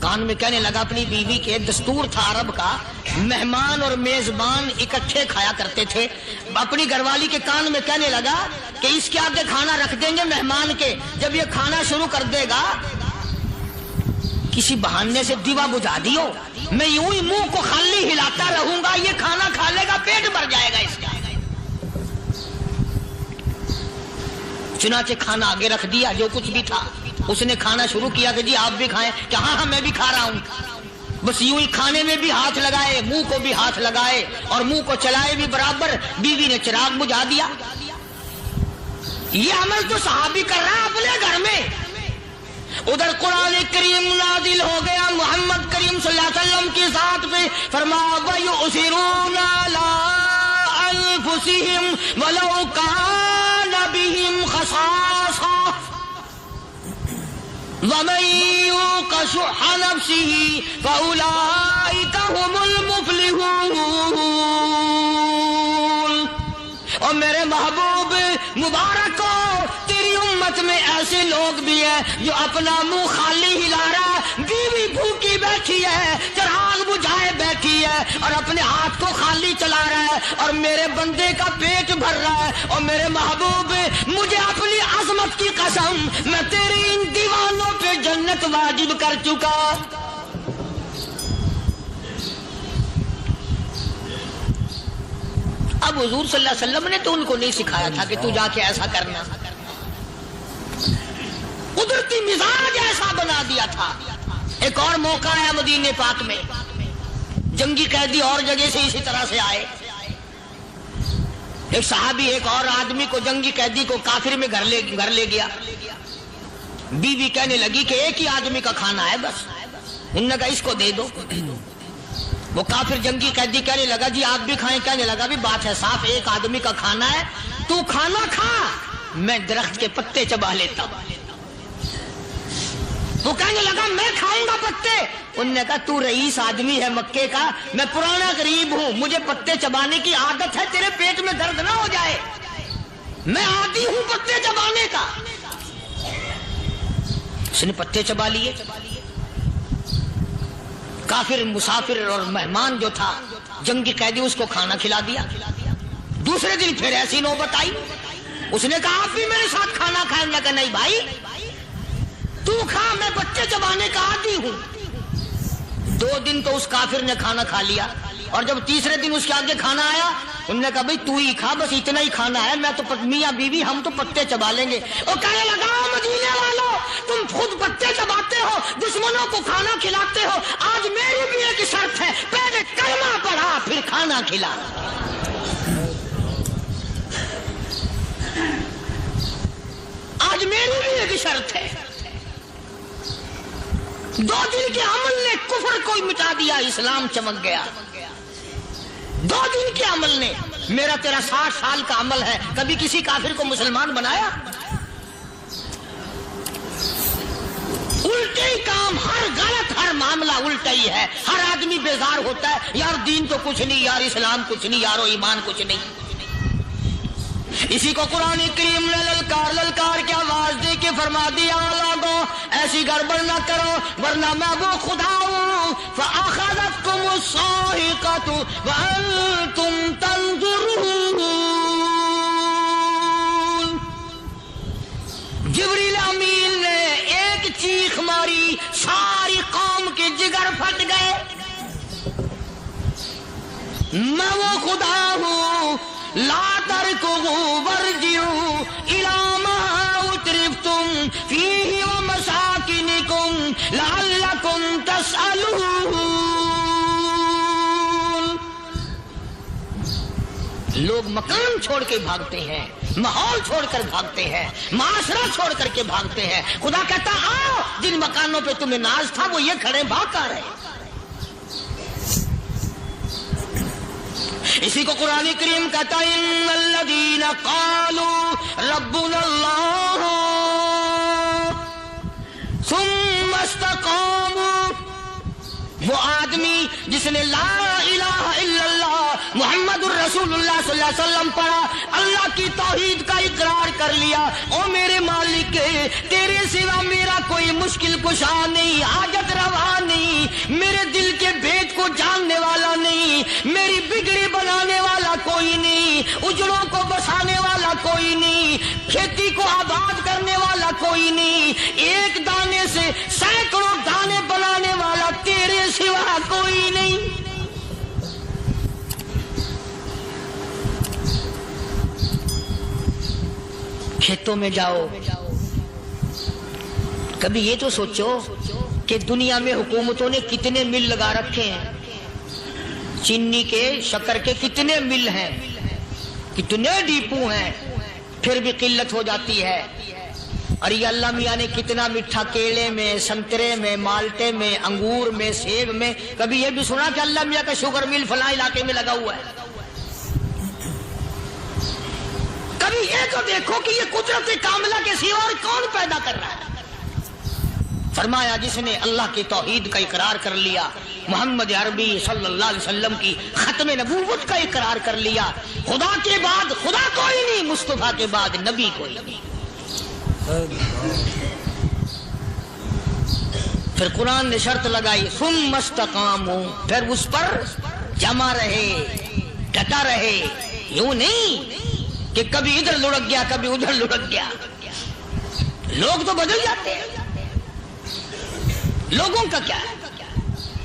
Speaker 3: کان میں کہنے لگا اپنی بیوی کے، دستور تھا عرب کا، مہمان اور میزبان اکٹھے کھایا کرتے تھے۔ اپنی گھر والی کے کان میں کہنے لگا کہ اس کے آگے کھانا رکھ دیں گے مہمان کے، جب یہ کھانا شروع کر دے گا کسی بہانے سے دیوا بجھا دیو، میں یوں ہی منہ کو خالی ہلاتا رہوں گا، یہ کھانا کھا لے گا، پیٹ بھر جائے گا اس کا۔ چنانچہ کھانا آگے رکھ دیا، جو کچھ بھی تھا۔ اس نے کھانا شروع کیا کہ جی آپ بھی کھائیں، کہ ہاں میں بھی کھا رہا ہوں۔ بس یوں ہی کھانے میں بھی ہاتھ لگائے، منہ کو بھی ہاتھ لگائے اور منہ کو چلائے بھی برابر۔ بیوی نے چراغ بجھا دیا۔ یہ عمل تو صحابی کر رہا ہے اپنے گھر میں۔ ادھر قرآن کریم نازل ہو گیا محمد کریم صلی اللہ علیہ وسلم کی ذات پہ، فرمایا وَيُؤْثِرُونَ عَلَىٰ أَنفُسِهِمْ وَلَوْ كَانَ بِهِمْ خَصَاصَةٌ وَمَن يُوقَ شُحَّ نَفْسِهِ فَأُولَٰئِكَ هُمُ الْمُفْلِحُونَ۔ اور میرے محبوب مبارک ہو، تیری امت میں ایسے لوگ بھی ہیں جو اپنا منہ خالی ہلا رہا ہے، بیوی بھوکی بیٹھی ہے، چراغ بجھائے بیٹھی ہے اور اپنے ہاتھ کو خالی چلا رہا ہے، اور میرے بندے کا پیٹ بھر رہا ہے۔ اور میرے محبوب مجھے اپنی عظمت کی قسم، میں تیری ان دیوانوں پہ جنت واجب کر چکا۔ اب حضور صلی اللہ علیہ وسلم نے تو ان کو نہیں سکھایا تھا کہ تو جا کے ایسا کرنا، قدرتی مزاج ایسا بنا دیا تھا۔ ایک اور موقع ہے مدینے پاک میں، جنگی قیدی اور جگہ سے اسی طرح سے آئے، ایک صحابی ایک اور آدمی کو، جنگی قیدی کو کافر میں گھر لے گیا۔ بیوی کہنے لگی کہ ایک ہی آدمی کا کھانا ہے بس، انہوں نے کہا اس کو دے دو۔ وہ کافر جنگی قیدی کہنے لگا جی آپ بھی کھائیں، کہنے لگا بھی بات ہے صاف، ایک آدمی کا کھانا ہے، تو کھانا کھا، میں درخت کے پتے چبا لیتا ہوں۔ وہ کہنے لگا میں کھاؤں گا پتے، انہوں نے کہا تو رئیس آدمی ہے مکے کا، میں پرانا غریب ہوں، مجھے پتے چبانے کی عادت ہے، تیرے پیٹ میں درد نہ ہو جائے، میں عادی ہوں پتے چبانے کا۔ اس نے پتے چبا لیے، کافر مسافر اور مہمان جو تھا جنگی قیدی اس کو کھانا کھلا دیا۔ دوسرے دن پھر ایسی نوبت آئی، اس نے کہا آپ بھی میرے ساتھ کھانا کھائیں؟ نے کہا نہیں بھائی تو کھا، میں پتے چبانے کا عادی ہوں۔ 2 دن تو اس کافر نے کھانا کھا لیا، اور جب تیسرے دن اس کے آگے کھانا آیا انہوں نے کہا بھائی تو ہی کھا، بس اتنا ہی کھانا ہے، میں تو میاں بیوی ہم تو پتے چبا لیں گے۔ اور کہنے لگا مدینے والوں تم خود پتے چباتے ہو، دشمنوں کو کھانا کھلاتے ہو، آج میری بھی ایک شرط ہے، پہلے کلمہ پڑھا پھر کھانا کھلا۔ آج میری بھی ایک شرط ہے۔ 2 دن کے عمل نے کفر کو مٹا دیا، اسلام چمک گیا۔ 2 دن کے عمل نے، میرا تیرا 60 سال کا عمل ہے، کبھی کسی کافر کو مسلمان بنایا؟ الٹے ہی کام، ہر غلط، ہر معاملہ الٹا ہی ہے، ہر آدمی بیزار ہوتا ہے، یار دین تو کچھ نہیں، یار اسلام کچھ نہیں، یارو ایمان کچھ نہیں۔ اسی کو قرآن کریم نے للکار کے آواز دے کے فرما دیا لوگوں ایسی گڑبڑ نہ کرو ورنہ میں وہ خدا ہوں، فَأَخَذَتْكُمُ الصَّاعِقَةُ وَأَنْتُمْ تَنظُرُونَ۔ جبریل امین نے ایک چیخ ماری، ساری قوم کے جگر پھٹ گئے، میں وہ خدا ہوں، لا تركضوا وارجعوا إلى ما أترفتم فيه ومساكنكم لعلكم تسألون۔ لوگ مکان چھوڑ کے بھاگتے ہیں، ماحول چھوڑ کر بھاگتے ہیں، معاشرہ چھوڑ کر کے بھاگتے ہیں، خدا کہتا آؤ جن مکانوں پہ تمہیں ناز تھا وہ یہ کھڑے بھاگ کر رہے۔ اسی کو قرآن کریم کہتا ہے ان الذین قالوا ربنا اللہ ثم استقاموا، وہ آدمی جس نے لا الہ الا اللہ محمد الرسول اللہ صلی اللہ علیہ وسلم پڑھا، اللہ کی توحید کا اقرار کر لیا، او میرے مالک تیرے سوا میرا کوئی مشکل کشا نہیں، حاجت روا نہیں، میرے دل کے بھید کو جاننے والا نہیں، میری بگڑی بنانے والا کوئی نہیں، اجڑوں کو بسانے والا کوئی نہیں، کھیتی کو آباد کرنے والا کوئی نہیں، ایک دانے سے سینکڑوں دانے بنانے والا تیرے سوا کوئی نہیں۔ کھیتوں میں جاؤ، کبھی یہ تو سوچو کہ دنیا میں حکومتوں نے کتنے مل لگا رکھے ہیں، چینی کے، شکر کے کتنے مل ہیں، کتنے ڈیپو ہیں، پھر بھی قلت ہو جاتی ہے۔ اور یہ اللہ میاں نے کتنا میٹھا کیلے میں، سنترے میں، مالٹے میں، انگور میں، سیب میں، کبھی یہ بھی سنا کہ اللہ میاں کا شوگر مل فلاں علاقے میں لگا ہوا ہے؟ کبھی یہ تو دیکھو کہ یہ قدرت کاملہ کے سوا اور کون پیدا کر رہا ہے؟ فرمایا جس نے اللہ کی توحید کا اقرار کر لیا، محمد عربی صلی اللہ علیہ وسلم کی ختم نبوت کا اقرار کر لیا، خدا کے بعد خدا کوئی نہیں، مصطفیٰ کے بعد نبی کوئی نہیں۔ پھر قرآن نے شرط لگائی ثم استقاموا، پھر اس پر جمع رہے، ڈٹا رہے، یوں نہیں کہ کبھی ادھر لڑک گیا کبھی ادھر لڑک گیا۔ لوگ تو بدل جاتے ہیں، لوگوں کا کیا ہے؟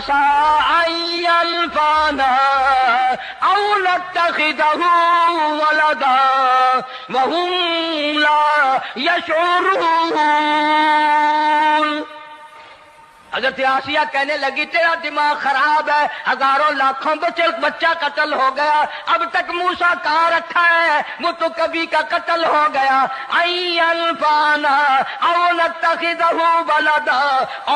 Speaker 1: عسى أن ينفعنا أو نتخذه ولدا وهم لا يشعرون. حضرت آسیہ کہنے لگی تیرا دماغ خراب ہے، ہزاروں لاکھوں بچہ قتل ہو گیا، اب تک موسیٰ کہاں رکھا ہے، وہ تو کبھی کا قتل ہو گیا. اینفانا او نتخذہ ولدا،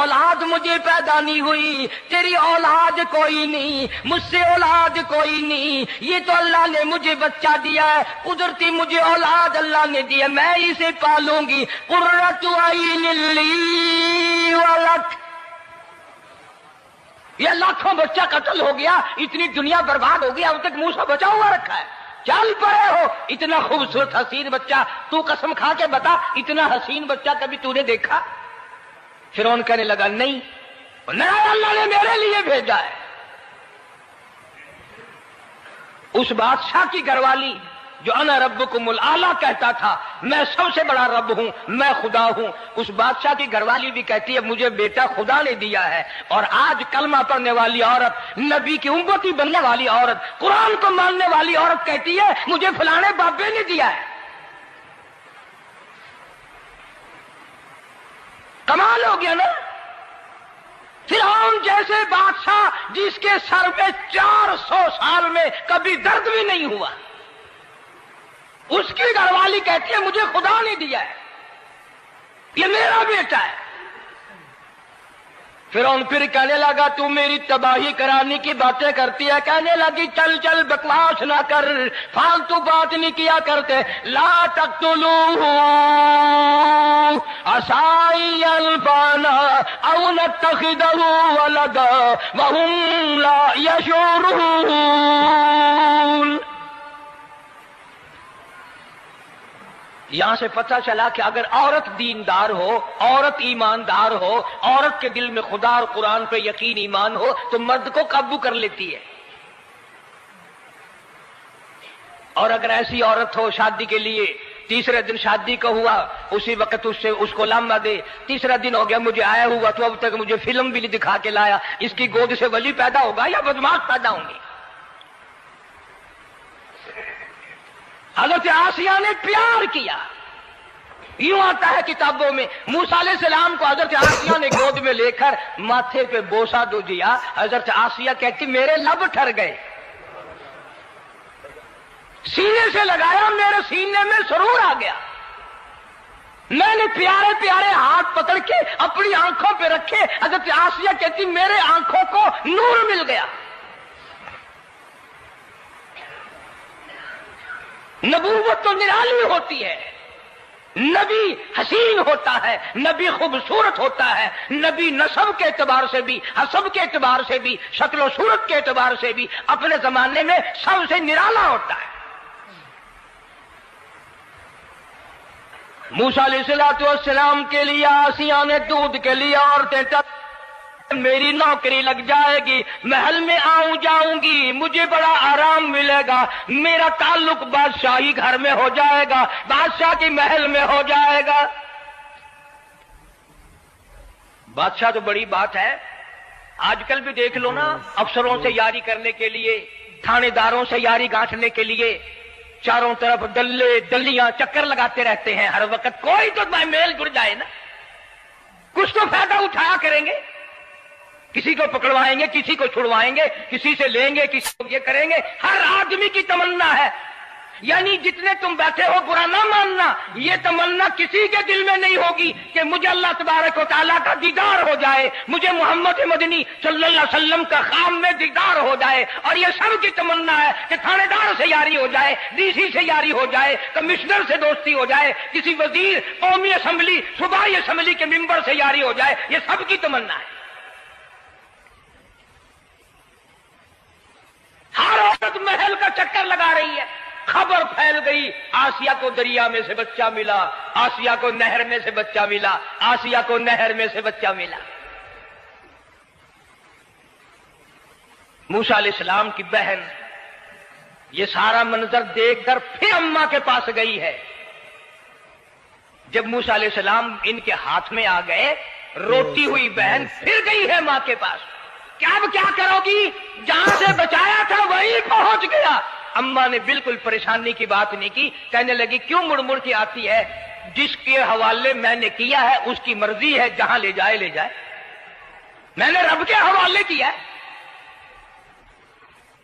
Speaker 1: اولاد مجھے پیدا نہیں ہوئی، تیری اولاد کوئی نہیں، مجھ سے اولاد کوئی نہیں، یہ تو اللہ نے مجھے بچہ دیا ہے، قدرتی مجھے اولاد اللہ نے دیا، میں اسے پالوں گی. قرۃ عین لی ولک، یہ لاکھوں بچہ قتل ہو گیا، اتنی دنیا برباد ہو گئی، اب تک موسیٰ بچا ہوا رکھا ہے. چل پڑے ہو، اتنا خوبصورت حسین بچہ، تو قسم کھا کے بتا اتنا حسین بچہ کبھی تو نے دیکھا؟ فرعون کہنے لگا نہیں، اللہ نے میرے لیے بھیجا ہے. اس بادشاہ کی گھر والی جو انا ربکم الاعلی کہتا تھا، میں سب سے بڑا رب ہوں، میں خدا ہوں، اس بادشاہ کی گھر والی بھی کہتی ہے مجھے بیٹا خدا نے دیا ہے. اور آج کلمہ پڑھنے والی عورت، نبی کی امتی بننے والی عورت، قرآن کو ماننے والی عورت کہتی ہے مجھے فلانے بابے نے دیا ہے. کمال ہو گیا نا. فرعون جیسے بادشاہ جس کے سر میں 400 سال میں کبھی درد بھی نہیں ہوا، اس کی گھر والی کہتی ہے مجھے خدا نے دیا ہے، یہ میرا بیٹا ہے. فرعون پھر کہنے لگا تو میری تباہی کرانے کی باتیں کرتی ہے. کہنے لگی چل چل بکواس نہ کر، فالتو بات نہیں کیا کرتے. لا تقتلوہ عسى أن ينفعنا أو نتخذه ولدا وهم لا يشعرون. یہاں سے پتہ چلا کہ اگر عورت دیندار ہو، عورت ایماندار ہو، عورت کے دل میں خدا اور قرآن پہ یقین ایمان ہو تو مرد کو قابو کر لیتی ہے. اور اگر ایسی عورت ہو شادی کے لیے، تیسرے دن شادی کا ہوا، اسی وقت اس کو لامہ دے، تیسرا دن ہو گیا مجھے آیا ہوا تو اب تک مجھے فلم بھی نہیں دکھا کے لایا، اس کی گود سے ولی پیدا ہوگا یا بدماغ پیدا ہوں گی. حضرت آسیہ نے پیار کیا. یوں آتا ہے کتابوں میں موسیٰ علیہ السلام کو حضرت آسیہ نے گود میں لے کر ماتھے پہ بوسہ دو دیا. حضرت آسیہ کہتی میرے لب ٹھر گئے، سینے سے لگایا میرے سینے میں سرور آ گیا. میں نے پیارے پیارے ہاتھ پکڑ کے اپنی آنکھوں پہ رکھے. حضرت آسیہ کہتی میرے آنکھوں کو نور مل گیا. نبوت تو نرالی ہوتی ہے، نبی حسین ہوتا ہے، نبی خوبصورت ہوتا ہے، نبی نسب کے اعتبار سے بھی، حسب کے اعتبار سے بھی، شکل و صورت کے اعتبار سے بھی اپنے زمانے میں سب سے نرالا ہوتا ہے. موسیٰ علیہ السلام کے لیے آسیہ نے دودھ کے لیے عورتیں میری نوکری لگ جائے گی، محل میں آؤں جاؤں گی، مجھے بڑا آرام ملے گا، میرا تعلق بادشاہی گھر میں ہو جائے گا، بادشاہ کی محل میں ہو جائے گا. بادشاہ تو بڑی بات ہے. آج کل بھی دیکھ لو نا، افسروں سے یاری کرنے کے لیے، تھانے داروں سے یاری گانٹنے کے لیے چاروں طرف ڈلے ڈلیاں چکر لگاتے رہتے ہیں ہر وقت. کوئی تو میل جڑ جائے نا، کچھ تو فائدہ اٹھایا کریں گے. کسی کو پکڑوائیں گے، کسی کو چھڑوائیں گے، کسی سے لیں گے، کسی کو یہ کریں گے. ہر آدمی کی تمنا ہے، یعنی جتنے تم بیٹھے ہو برا نہ ماننا، یہ تمنا کسی کے دل میں نہیں ہوگی کہ مجھے اللہ تبارک و تعالیٰ کا دیدار ہو جائے، مجھے محمد مدنی صلی اللہ علیہ وسلم کا خام میں دیدار ہو جائے. اور یہ سب کی تمنا ہے کہ تھانے دار سے یاری ہو جائے، ڈی سی سے یاری ہو جائے، کمشنر سے دوستی ہو جائے، کسی وزیر، قومی اسمبلی، صوبائی اسمبلی کے ممبر سے یاری ہو جائے. یہ سب کی تمنا ہے. ہر عورت محل کا چکر لگا رہی ہے. خبر پھیل گئی آسیہ کو دریا میں سے بچہ ملا، آسیہ کو نہر میں سے بچہ ملا، آسیہ کو نہر میں سے بچہ ملا. موسیٰ علیہ السلام کی بہن یہ سارا منظر دیکھ کر پھر اماں کے پاس گئی ہے. جب موسیٰ علیہ السلام ان کے ہاتھ میں آ گئے، روتی ہوئی بہن پھر گئی ہے ماں کے پاس. کہ اب کیا کرو گی؟ جہاں سے بچایا تھا وہیں پہنچ گیا۔ اماں نے بالکل پریشانی کی بات نہیں کی، کہنے لگی کیوں مڑ مڑ کے آتی ہے؟ جس کے حوالے میں نے کیا ہے اس کی مرضی ہے، جہاں لے جائے لے جائے، میں نے رب کے حوالے کیا ہے۔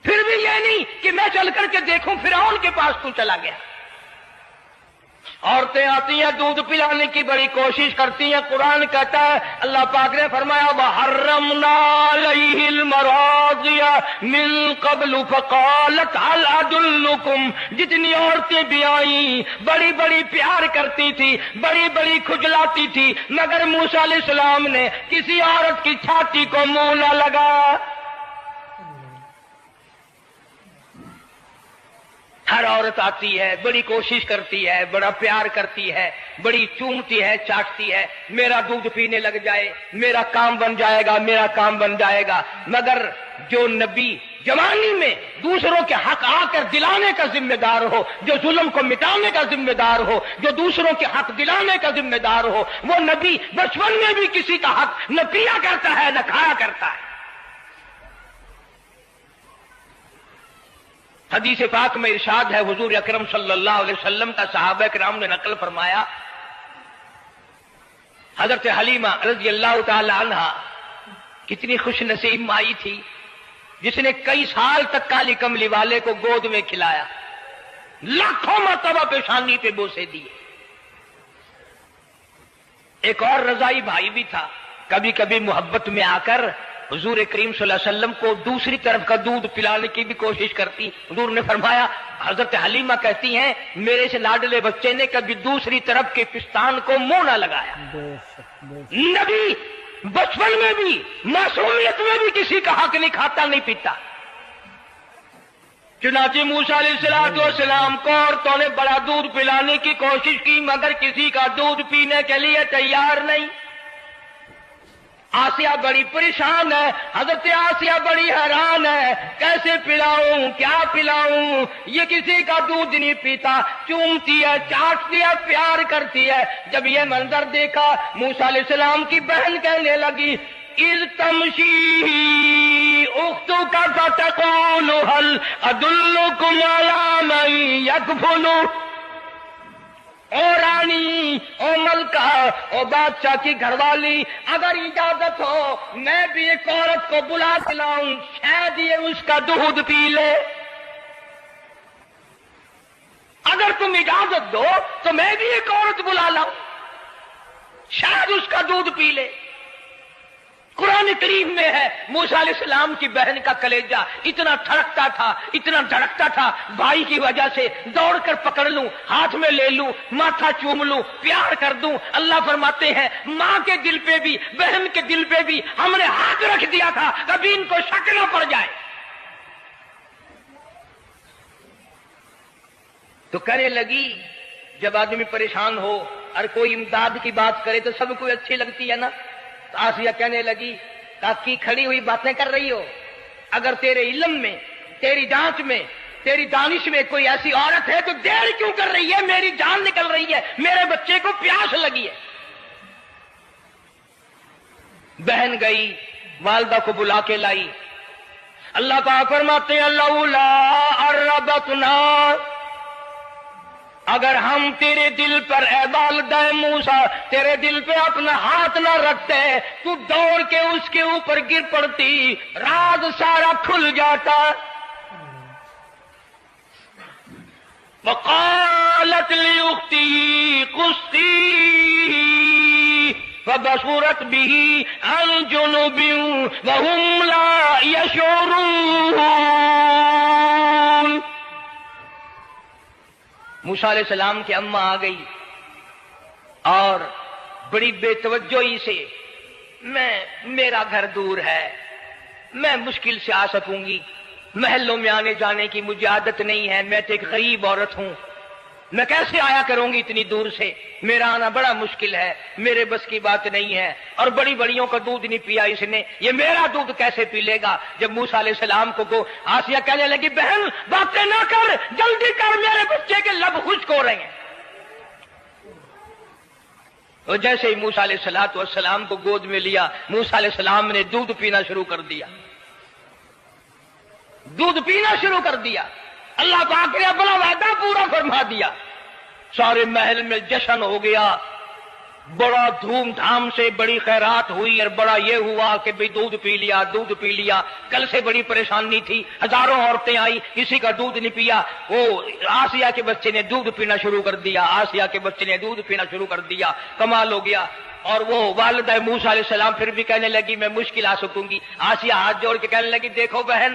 Speaker 1: پھر بھی یہ نہیں کہ میں چل کر کے دیکھوں فرعون کے پاس تو چلا گیا۔ عورتیں آتی ہیں دودھ پلانے کی بڑی کوشش کرتی ہیں، قرآن کہتا ہے، اللہ پاک نے فرمایا وَحَرَّمْنَا عَلَيْهِ الْمَرَاضِعَ مِن قَبْلُ فَقَالَتْ هَلْ أَدُلُّكُمْ، جتنی عورتیں بھی آئیں بڑی بڑی پیار کرتی تھی، بڑی بڑی کھجلاتی تھی، مگر موسیٰ علیہ السلام نے کسی عورت کی چھاتی کو منہ نہ لگا۔ ہر عورت آتی ہے بڑی کوشش کرتی ہے، بڑا پیار کرتی ہے، بڑی چومتی ہے، چاٹتی ہے، میرا دودھ پینے لگ جائے، میرا کام بن جائے گا، میرا کام بن جائے گا۔ مگر جو نبی جوانی میں دوسروں کے حق آ کر دلانے کا ذمہ دار ہو، جو ظلم کو مٹانے کا ذمہ دار ہو، جو دوسروں کے حق دلانے کا ذمہ دار ہو، وہ نبی بچپن میں بھی کسی کا حق نہ پیا کرتا ہے نہ کھایا کرتا ہے۔ حدیث پاک میں ارشاد ہے، حضور اکرم صلی اللہ علیہ وسلم کا صحابہ کرام نے نقل فرمایا، حضرت حلیمہ رضی اللہ تعالی عنہا کتنی خوش نصیب مائی تھی جس نے کئی سال تک کالی کملی والے کو گود میں کھلایا، لاکھوں مرتبہ پیشانی پہ بوسے دیے۔ ایک اور رضائی بھائی بھی تھا، کبھی کبھی محبت میں آ کر حضور کریم صلی اللہ علیہ وسلم کو دوسری طرف کا دودھ پلانے کی بھی کوشش کرتی۔ حضور نے فرمایا، حضرت حلیمہ کہتی ہیں میرے سے لاڈلے بچے نے کبھی دوسری طرف کے پستان کو منہ نہ لگایا۔ نبی بچپن میں بھی معصومیت میں بھی کسی کا حق نہیں کھاتا نہیں پیتا۔ چنانچہ موسیٰ علیہ السلام کو عورتوں نے بڑا دودھ پلانے کی کوشش کی مگر کسی کا دودھ پینے کے لیے تیار نہیں۔ آسیہ بڑی پریشان ہے، حضرت آسیہ بڑی حیران ہے، کیسے پلاؤں کیا پلاؤں، یہ کسی کا دودھ نہیں پیتا، چومتی ہے چاٹتی ہے پیار کرتی ہے۔ جب یہ منظر دیکھا موسیٰ علیہ السلام کی بہن کہنے لگی اِذْ تَمْشِي أُخْتُكَ فَتَقُولُ هَلْ أَدُلُّكُمْ عَلَىٰ مَن يَكْفُلُهُ، او رانی، او ملکہ، او بادشاہ کی گھر والی، اگر اجازت ہو میں بھی ایک عورت کو بلا کے لاؤں، شاید یہ اس کا دودھ پی لے۔ اگر تم اجازت دو تو میں بھی ایک عورت بلا لاؤں، شاید اس کا دودھ پی لے۔ قرآن کریم میں ہے موسیٰ علیہ السلام کی بہن کا کلیجہ اتنا دھڑکتا تھا، اتنا دھڑکتا تھا، بھائی کی وجہ سے دوڑ کر پکڑ لوں، ہاتھ میں لے لوں، ماتھا چوم لوں، پیار کر دوں۔ اللہ فرماتے ہیں ماں کے دل پہ بھی بہن کے دل پہ بھی ہم نے ہاتھ رکھ دیا تھا کبھی ان کو شک نہ پڑ جائے۔ تو کہنے لگی جب آدمی پریشان ہو اور کوئی امداد کی بات کرے تو سب کو اچھی لگتی ہے نا۔ تو آسیہ کہنے لگی تاکہ کھڑی ہوئی باتیں کر رہی ہو، اگر تیرے علم میں، تیری جانچ میں، تیری دانش میں کوئی ایسی عورت ہے تو دیر کیوں کر رہی ہے؟ میری جان نکل رہی ہے، میرے بچے کو پیاس لگی ہے۔ بہن گئی والدہ کو بلا کے لائی۔ اللہ پاک فرماتے ہیں لولا اربتنا، اگر ہم تیرے دل پر اے والدہ موسیٰ تیرے دل پہ اپنا ہاتھ نہ رکھتے تو دوڑ کے اس کے اوپر گر پڑتی، راز سارا کھل جاتا۔ وقالت لأخته قصي فبصرت به عن جنب وهم لا يشعرون۔ موسیٰ علیہ السلام کی اماں آ گئی اور بڑی بے توجہی سے میرا گھر دور ہے، میں مشکل سے آ سکوں گی، محلوں میں آنے جانے کی مجھے عادت نہیں ہے، میں تو ایک غریب عورت ہوں، میں کیسے آیا کروں گی اتنی دور سے، میرا آنا بڑا مشکل ہے، میرے بس کی بات نہیں ہے، اور بڑی بڑیوں کا دودھ نہیں پیا اس نے، یہ میرا دودھ کیسے پی لے گا۔ جب موسیٰ علیہ السلام کو آسیہ کہنے لگی بہن باتیں نہ کر، جلدی کر، میرے بچے کے لب خشک ہو رہے ہیں۔ اور جیسے ہی موسیٰ علیہ السلام کو گود میں لیا، موسیٰ علیہ السلام نے دودھ پینا شروع کر دیا، دودھ پینا شروع کر دیا۔ اللہ پاک نے اپنا وعدہ پورا فرما دیا، سارے محل میں جشن ہو گیا، بڑا دھوم دھام سے بڑی خیرات ہوئی، اور بڑا یہ ہوا کہ بھئی دودھ پی لیا، دودھ پی لیا۔ کل سے بڑی پریشانی تھی، ہزاروں عورتیں آئی، کسی کا دودھ نہیں پیا۔ وہ آسیہ کے بچے نے دودھ پینا شروع کر دیا، آسیہ کے بچے نے دودھ پینا شروع کر دیا، کمال ہو گیا۔ اور وہ والدہ موسیٰ علیہ السلام پھر بھی کہنے لگی میں مشکل آ سکوں گی۔ آسیہ ہاتھ جوڑ کے کہنے لگی دیکھو بہن،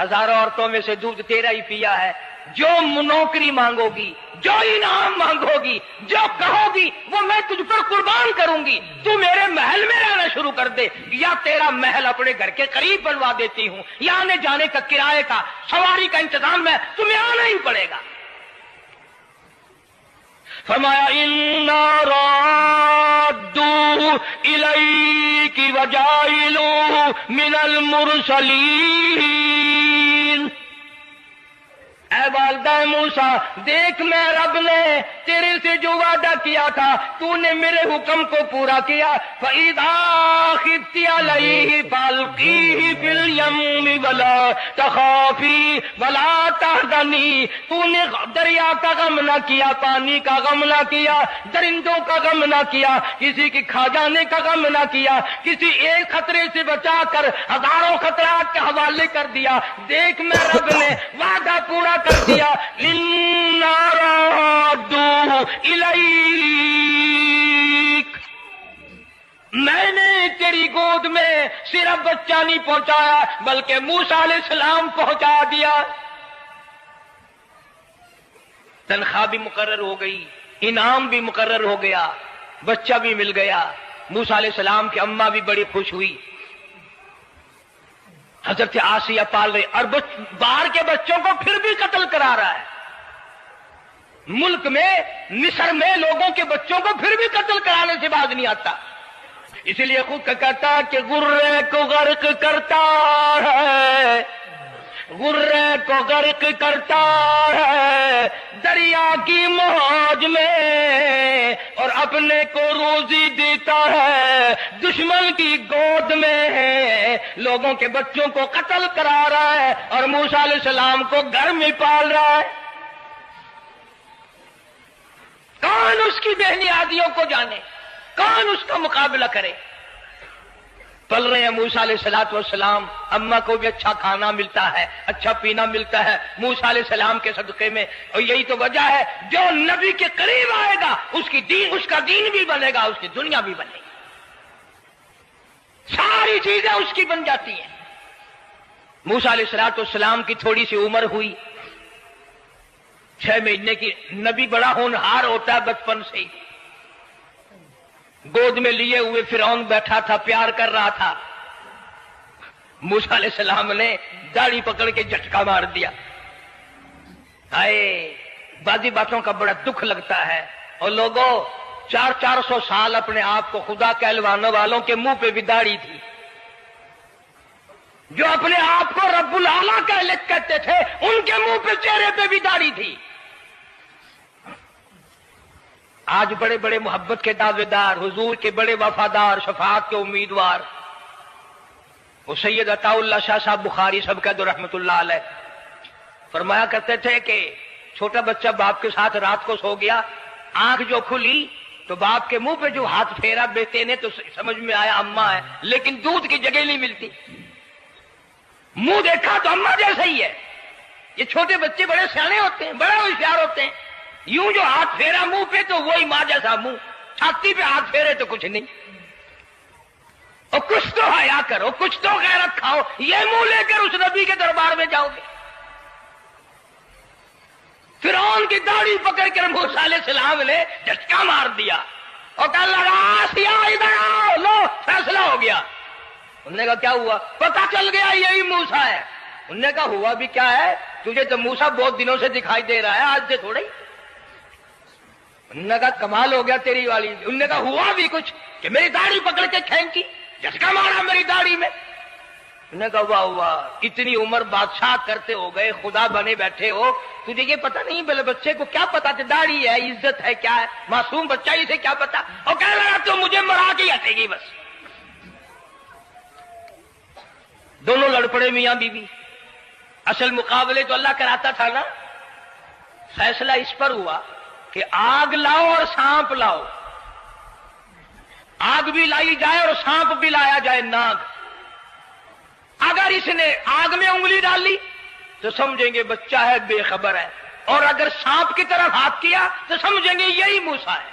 Speaker 1: ہزاروں عورتوں میں سے دودھ تیرا ہی پیا ہے، جو نوکری مانگو گی، جو انعام مانگو گی، جو کہو گی وہ میں تجھ پر قربان کروں گی۔ تو میرے محل میں رہنا شروع کر دے، یا تیرا محل اپنے گھر کے قریب بنوا دیتی ہوں، یا آنے جانے کا کرائے کا سواری کا انتظام ہے، تمہیں آنا ہی پڑے گا۔ فرمایا اِنَّا رَادُّوهُ إِلَيْكِ وَجَاعِلُوهُ مِنَ الْمُرْسَلِينَ۔ اے والدہ موسیٰ، دیکھ میں رب نے تیرے سے جو وعدہ کیا تھا، تو نے میرے حکم کو پورا کیا۔ فَإِذَا خِفْتِ عَلَيْهِ فَأَلْقِيهِ فِي الْيَمِّ وَلَا تَخَافِي وَلَا تَحْزَنِي۔ تو نے دریا کا غم نہ کیا، پانی کا غم نہ کیا، درندوں کا غم نہ کیا، کسی کے کھا جانے کا غم نہ کیا، کسی ایک خطرے سے بچا کر ہزاروں خطرات کے حوالے کر دیا۔ دیکھ میں رب نے وعدہ پورا کر دیا۔ اِنَّا رَادُّوهُ إِلَيْكَ، میں نے تیری گود میں صرف بچہ نہیں پہنچایا بلکہ موسیٰ علیہ السلام پہنچا دیا۔ تنخواہ بھی مقرر ہو گئی، انعام بھی مقرر ہو گیا، بچہ بھی مل گیا۔ موسیٰ علیہ السلام کی اماں بھی بڑی خوش ہوئی۔ حضرت آسیہ پال رہے، اور باہر کے بچوں کو پھر بھی قتل کرا رہا ہے۔ ملک میں مصر میں لوگوں کے بچوں کو پھر بھی قتل کرانے سے باز نہیں آتا۔ اسی لیے خود کا کہتا کہ غرے کو غرق کرتا ہے، غرے کو غرق کرتا ہے دریا کی موج میں، اور اپنے کو روزی دیتا ہے دشمن کی گود میں۔ لوگوں کے بچوں کو قتل کرا رہا ہے اور موسیٰ علیہ السلام کو گھر میں پال رہا ہے۔ کون اس کی بے نیازیوں کو جانے، کون اس کا مقابلہ کرے؟ پل رہے ہیں موسیٰ علیہ السلام، اماں کو بھی اچھا کھانا ملتا ہے، اچھا پینا ملتا ہے موسیٰ علیہ السلام کے صدقے میں۔ اور یہی تو وجہ ہے جو نبی کے قریب آئے گا اس کا دین بھی بنے گا، اس کی دنیا بھی بنے گی، ساری چیزیں اس کی بن جاتی ہیں۔ موسیٰ علیہ السلام کی تھوڑی سی عمر ہوئی، 6 مہینے کی۔ نبی بڑا ہونہار ہوتا ہے بچپن سے ہی۔ گود میں لیے ہوئے فرعون بیٹھا تھا، پیار کر رہا تھا۔ موسیٰ علیہ السلام نے داڑھی پکڑ کے جھٹکا مار دیا۔ ہائے، بعضی باتوں کا بڑا دکھ لگتا ہے۔ اور لوگوں 400 سال اپنے آپ کو خدا کہلوانے والوں کے منہ پہ بھی داڑھی تھی، جو اپنے آپ کو رب العالی کہتے تھے ان کے منہ پہ چہرے پہ بھی داڑھی تھی۔ آج بڑے بڑے محبت کے دعوے دار، حضور کے بڑے وفادار، شفاعت کے امیدوار، وہ سید عطا اللہ شاہ صاحب بخاری سب کا دو رحمت اللہ علیہ فرمایا کرتے تھے کہ چھوٹا بچہ باپ کے ساتھ رات کو سو گیا، آنکھ جو کھلی تو باپ کے منہ پہ جو ہاتھ پھیرا بیٹے نے تو سمجھ میں آیا اماں ہے، لیکن دودھ کی جگہ نہیں ملتی۔ منہ دیکھا تو اماں جیسا ہی ہے۔ یہ چھوٹے بچے بڑے سیانے ہوتے ہیں، بڑے ہوشیار ہوتے ہیں۔ یوں جو ہاتھ پھیرا منہ پہ تو وہی ماں جیسا منہ، چھاتی پہ ہاتھ پھیرے تو کچھ نہیں۔ اور کچھ تو حیا کرو، کچھ تو غیرت کھاؤ، یہ منہ لے کر اس نبی کے دربار میں جاؤ گے؟ فرعون کی داڑھی پکڑ کر موسیٰ علیہ السلام نے جھٹکا مار دیا اور کہا لگا آسیہ ادھر آؤ، لو فیصلہ ہو گیا۔ انہوں نے کہا کیا ہوا؟ پتہ چل گیا یہی موسیٰ ہے۔ انہوں نے کہا ہوا بھی کیا ہے؟ تجھے تو موسیٰ بہت دنوں سے دکھائی دے رہا ہے، آج سے تھوڑا ہی۔ انہوں نے کہا کمال ہو گیا تیری والی۔ انہوں نے کہا ہوا بھی کچھ کہ میری داڑھی پکڑ کے کھینچی، جھٹکا مارا میری داڑھی میں۔ انہوں نے کہا واہ واہ، اتنی عمر بادشاہ کرتے ہو گئے، خدا بنے بیٹھے ہو، تجھے یہ پتہ نہیں؟ بلے بچے کو کیا پتا کہ داڑھی ہے، عزت ہے، کیا ہے؟ معصوم بچہ اسے کیا پتا؟ اور کہہ رہا تو مجھے مرا کے ہٹے گی بس۔ دونوں لڑ پڑے میاں بیوی۔ اصل مقابلے تو اللہ کراتا تھا نا۔ فیصلہ اس پر ہوا کہ آگ لاؤ اور سانپ لاؤ، آگ بھی لائی جائے اور سانپ بھی لایا جائے، ناگ۔ اگر اس نے آگ میں انگلی ڈال لی تو سمجھیں گے بچہ ہے، بے خبر ہے، اور اگر سانپ کی طرف ہاتھ کیا تو سمجھیں گے یہی موسیٰ ہے۔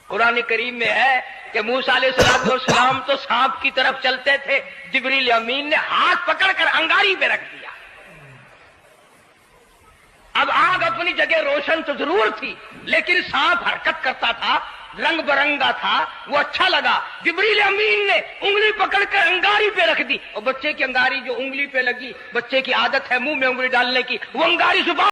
Speaker 1: قرآن کریم میں ہے کہ موسیٰ علیہ السلام تو سانپ کی طرف چلتے تھے، جبریل امین نے ہاتھ پکڑ کر انگاری پہ رکھ دیا۔ اب آگ اپنی جگہ روشن تو ضرور تھی، لیکن سانپ حرکت کرتا تھا، رنگ برنگا تھا، وہ اچھا لگا۔ جبریل امین نے انگلی پکڑ کر انگاری پہ رکھ دی، اور بچے کی انگاری جو انگلی پہ لگی، بچے کی عادت ہے منہ میں انگلی ڈالنے کی، وہ انگاری زبان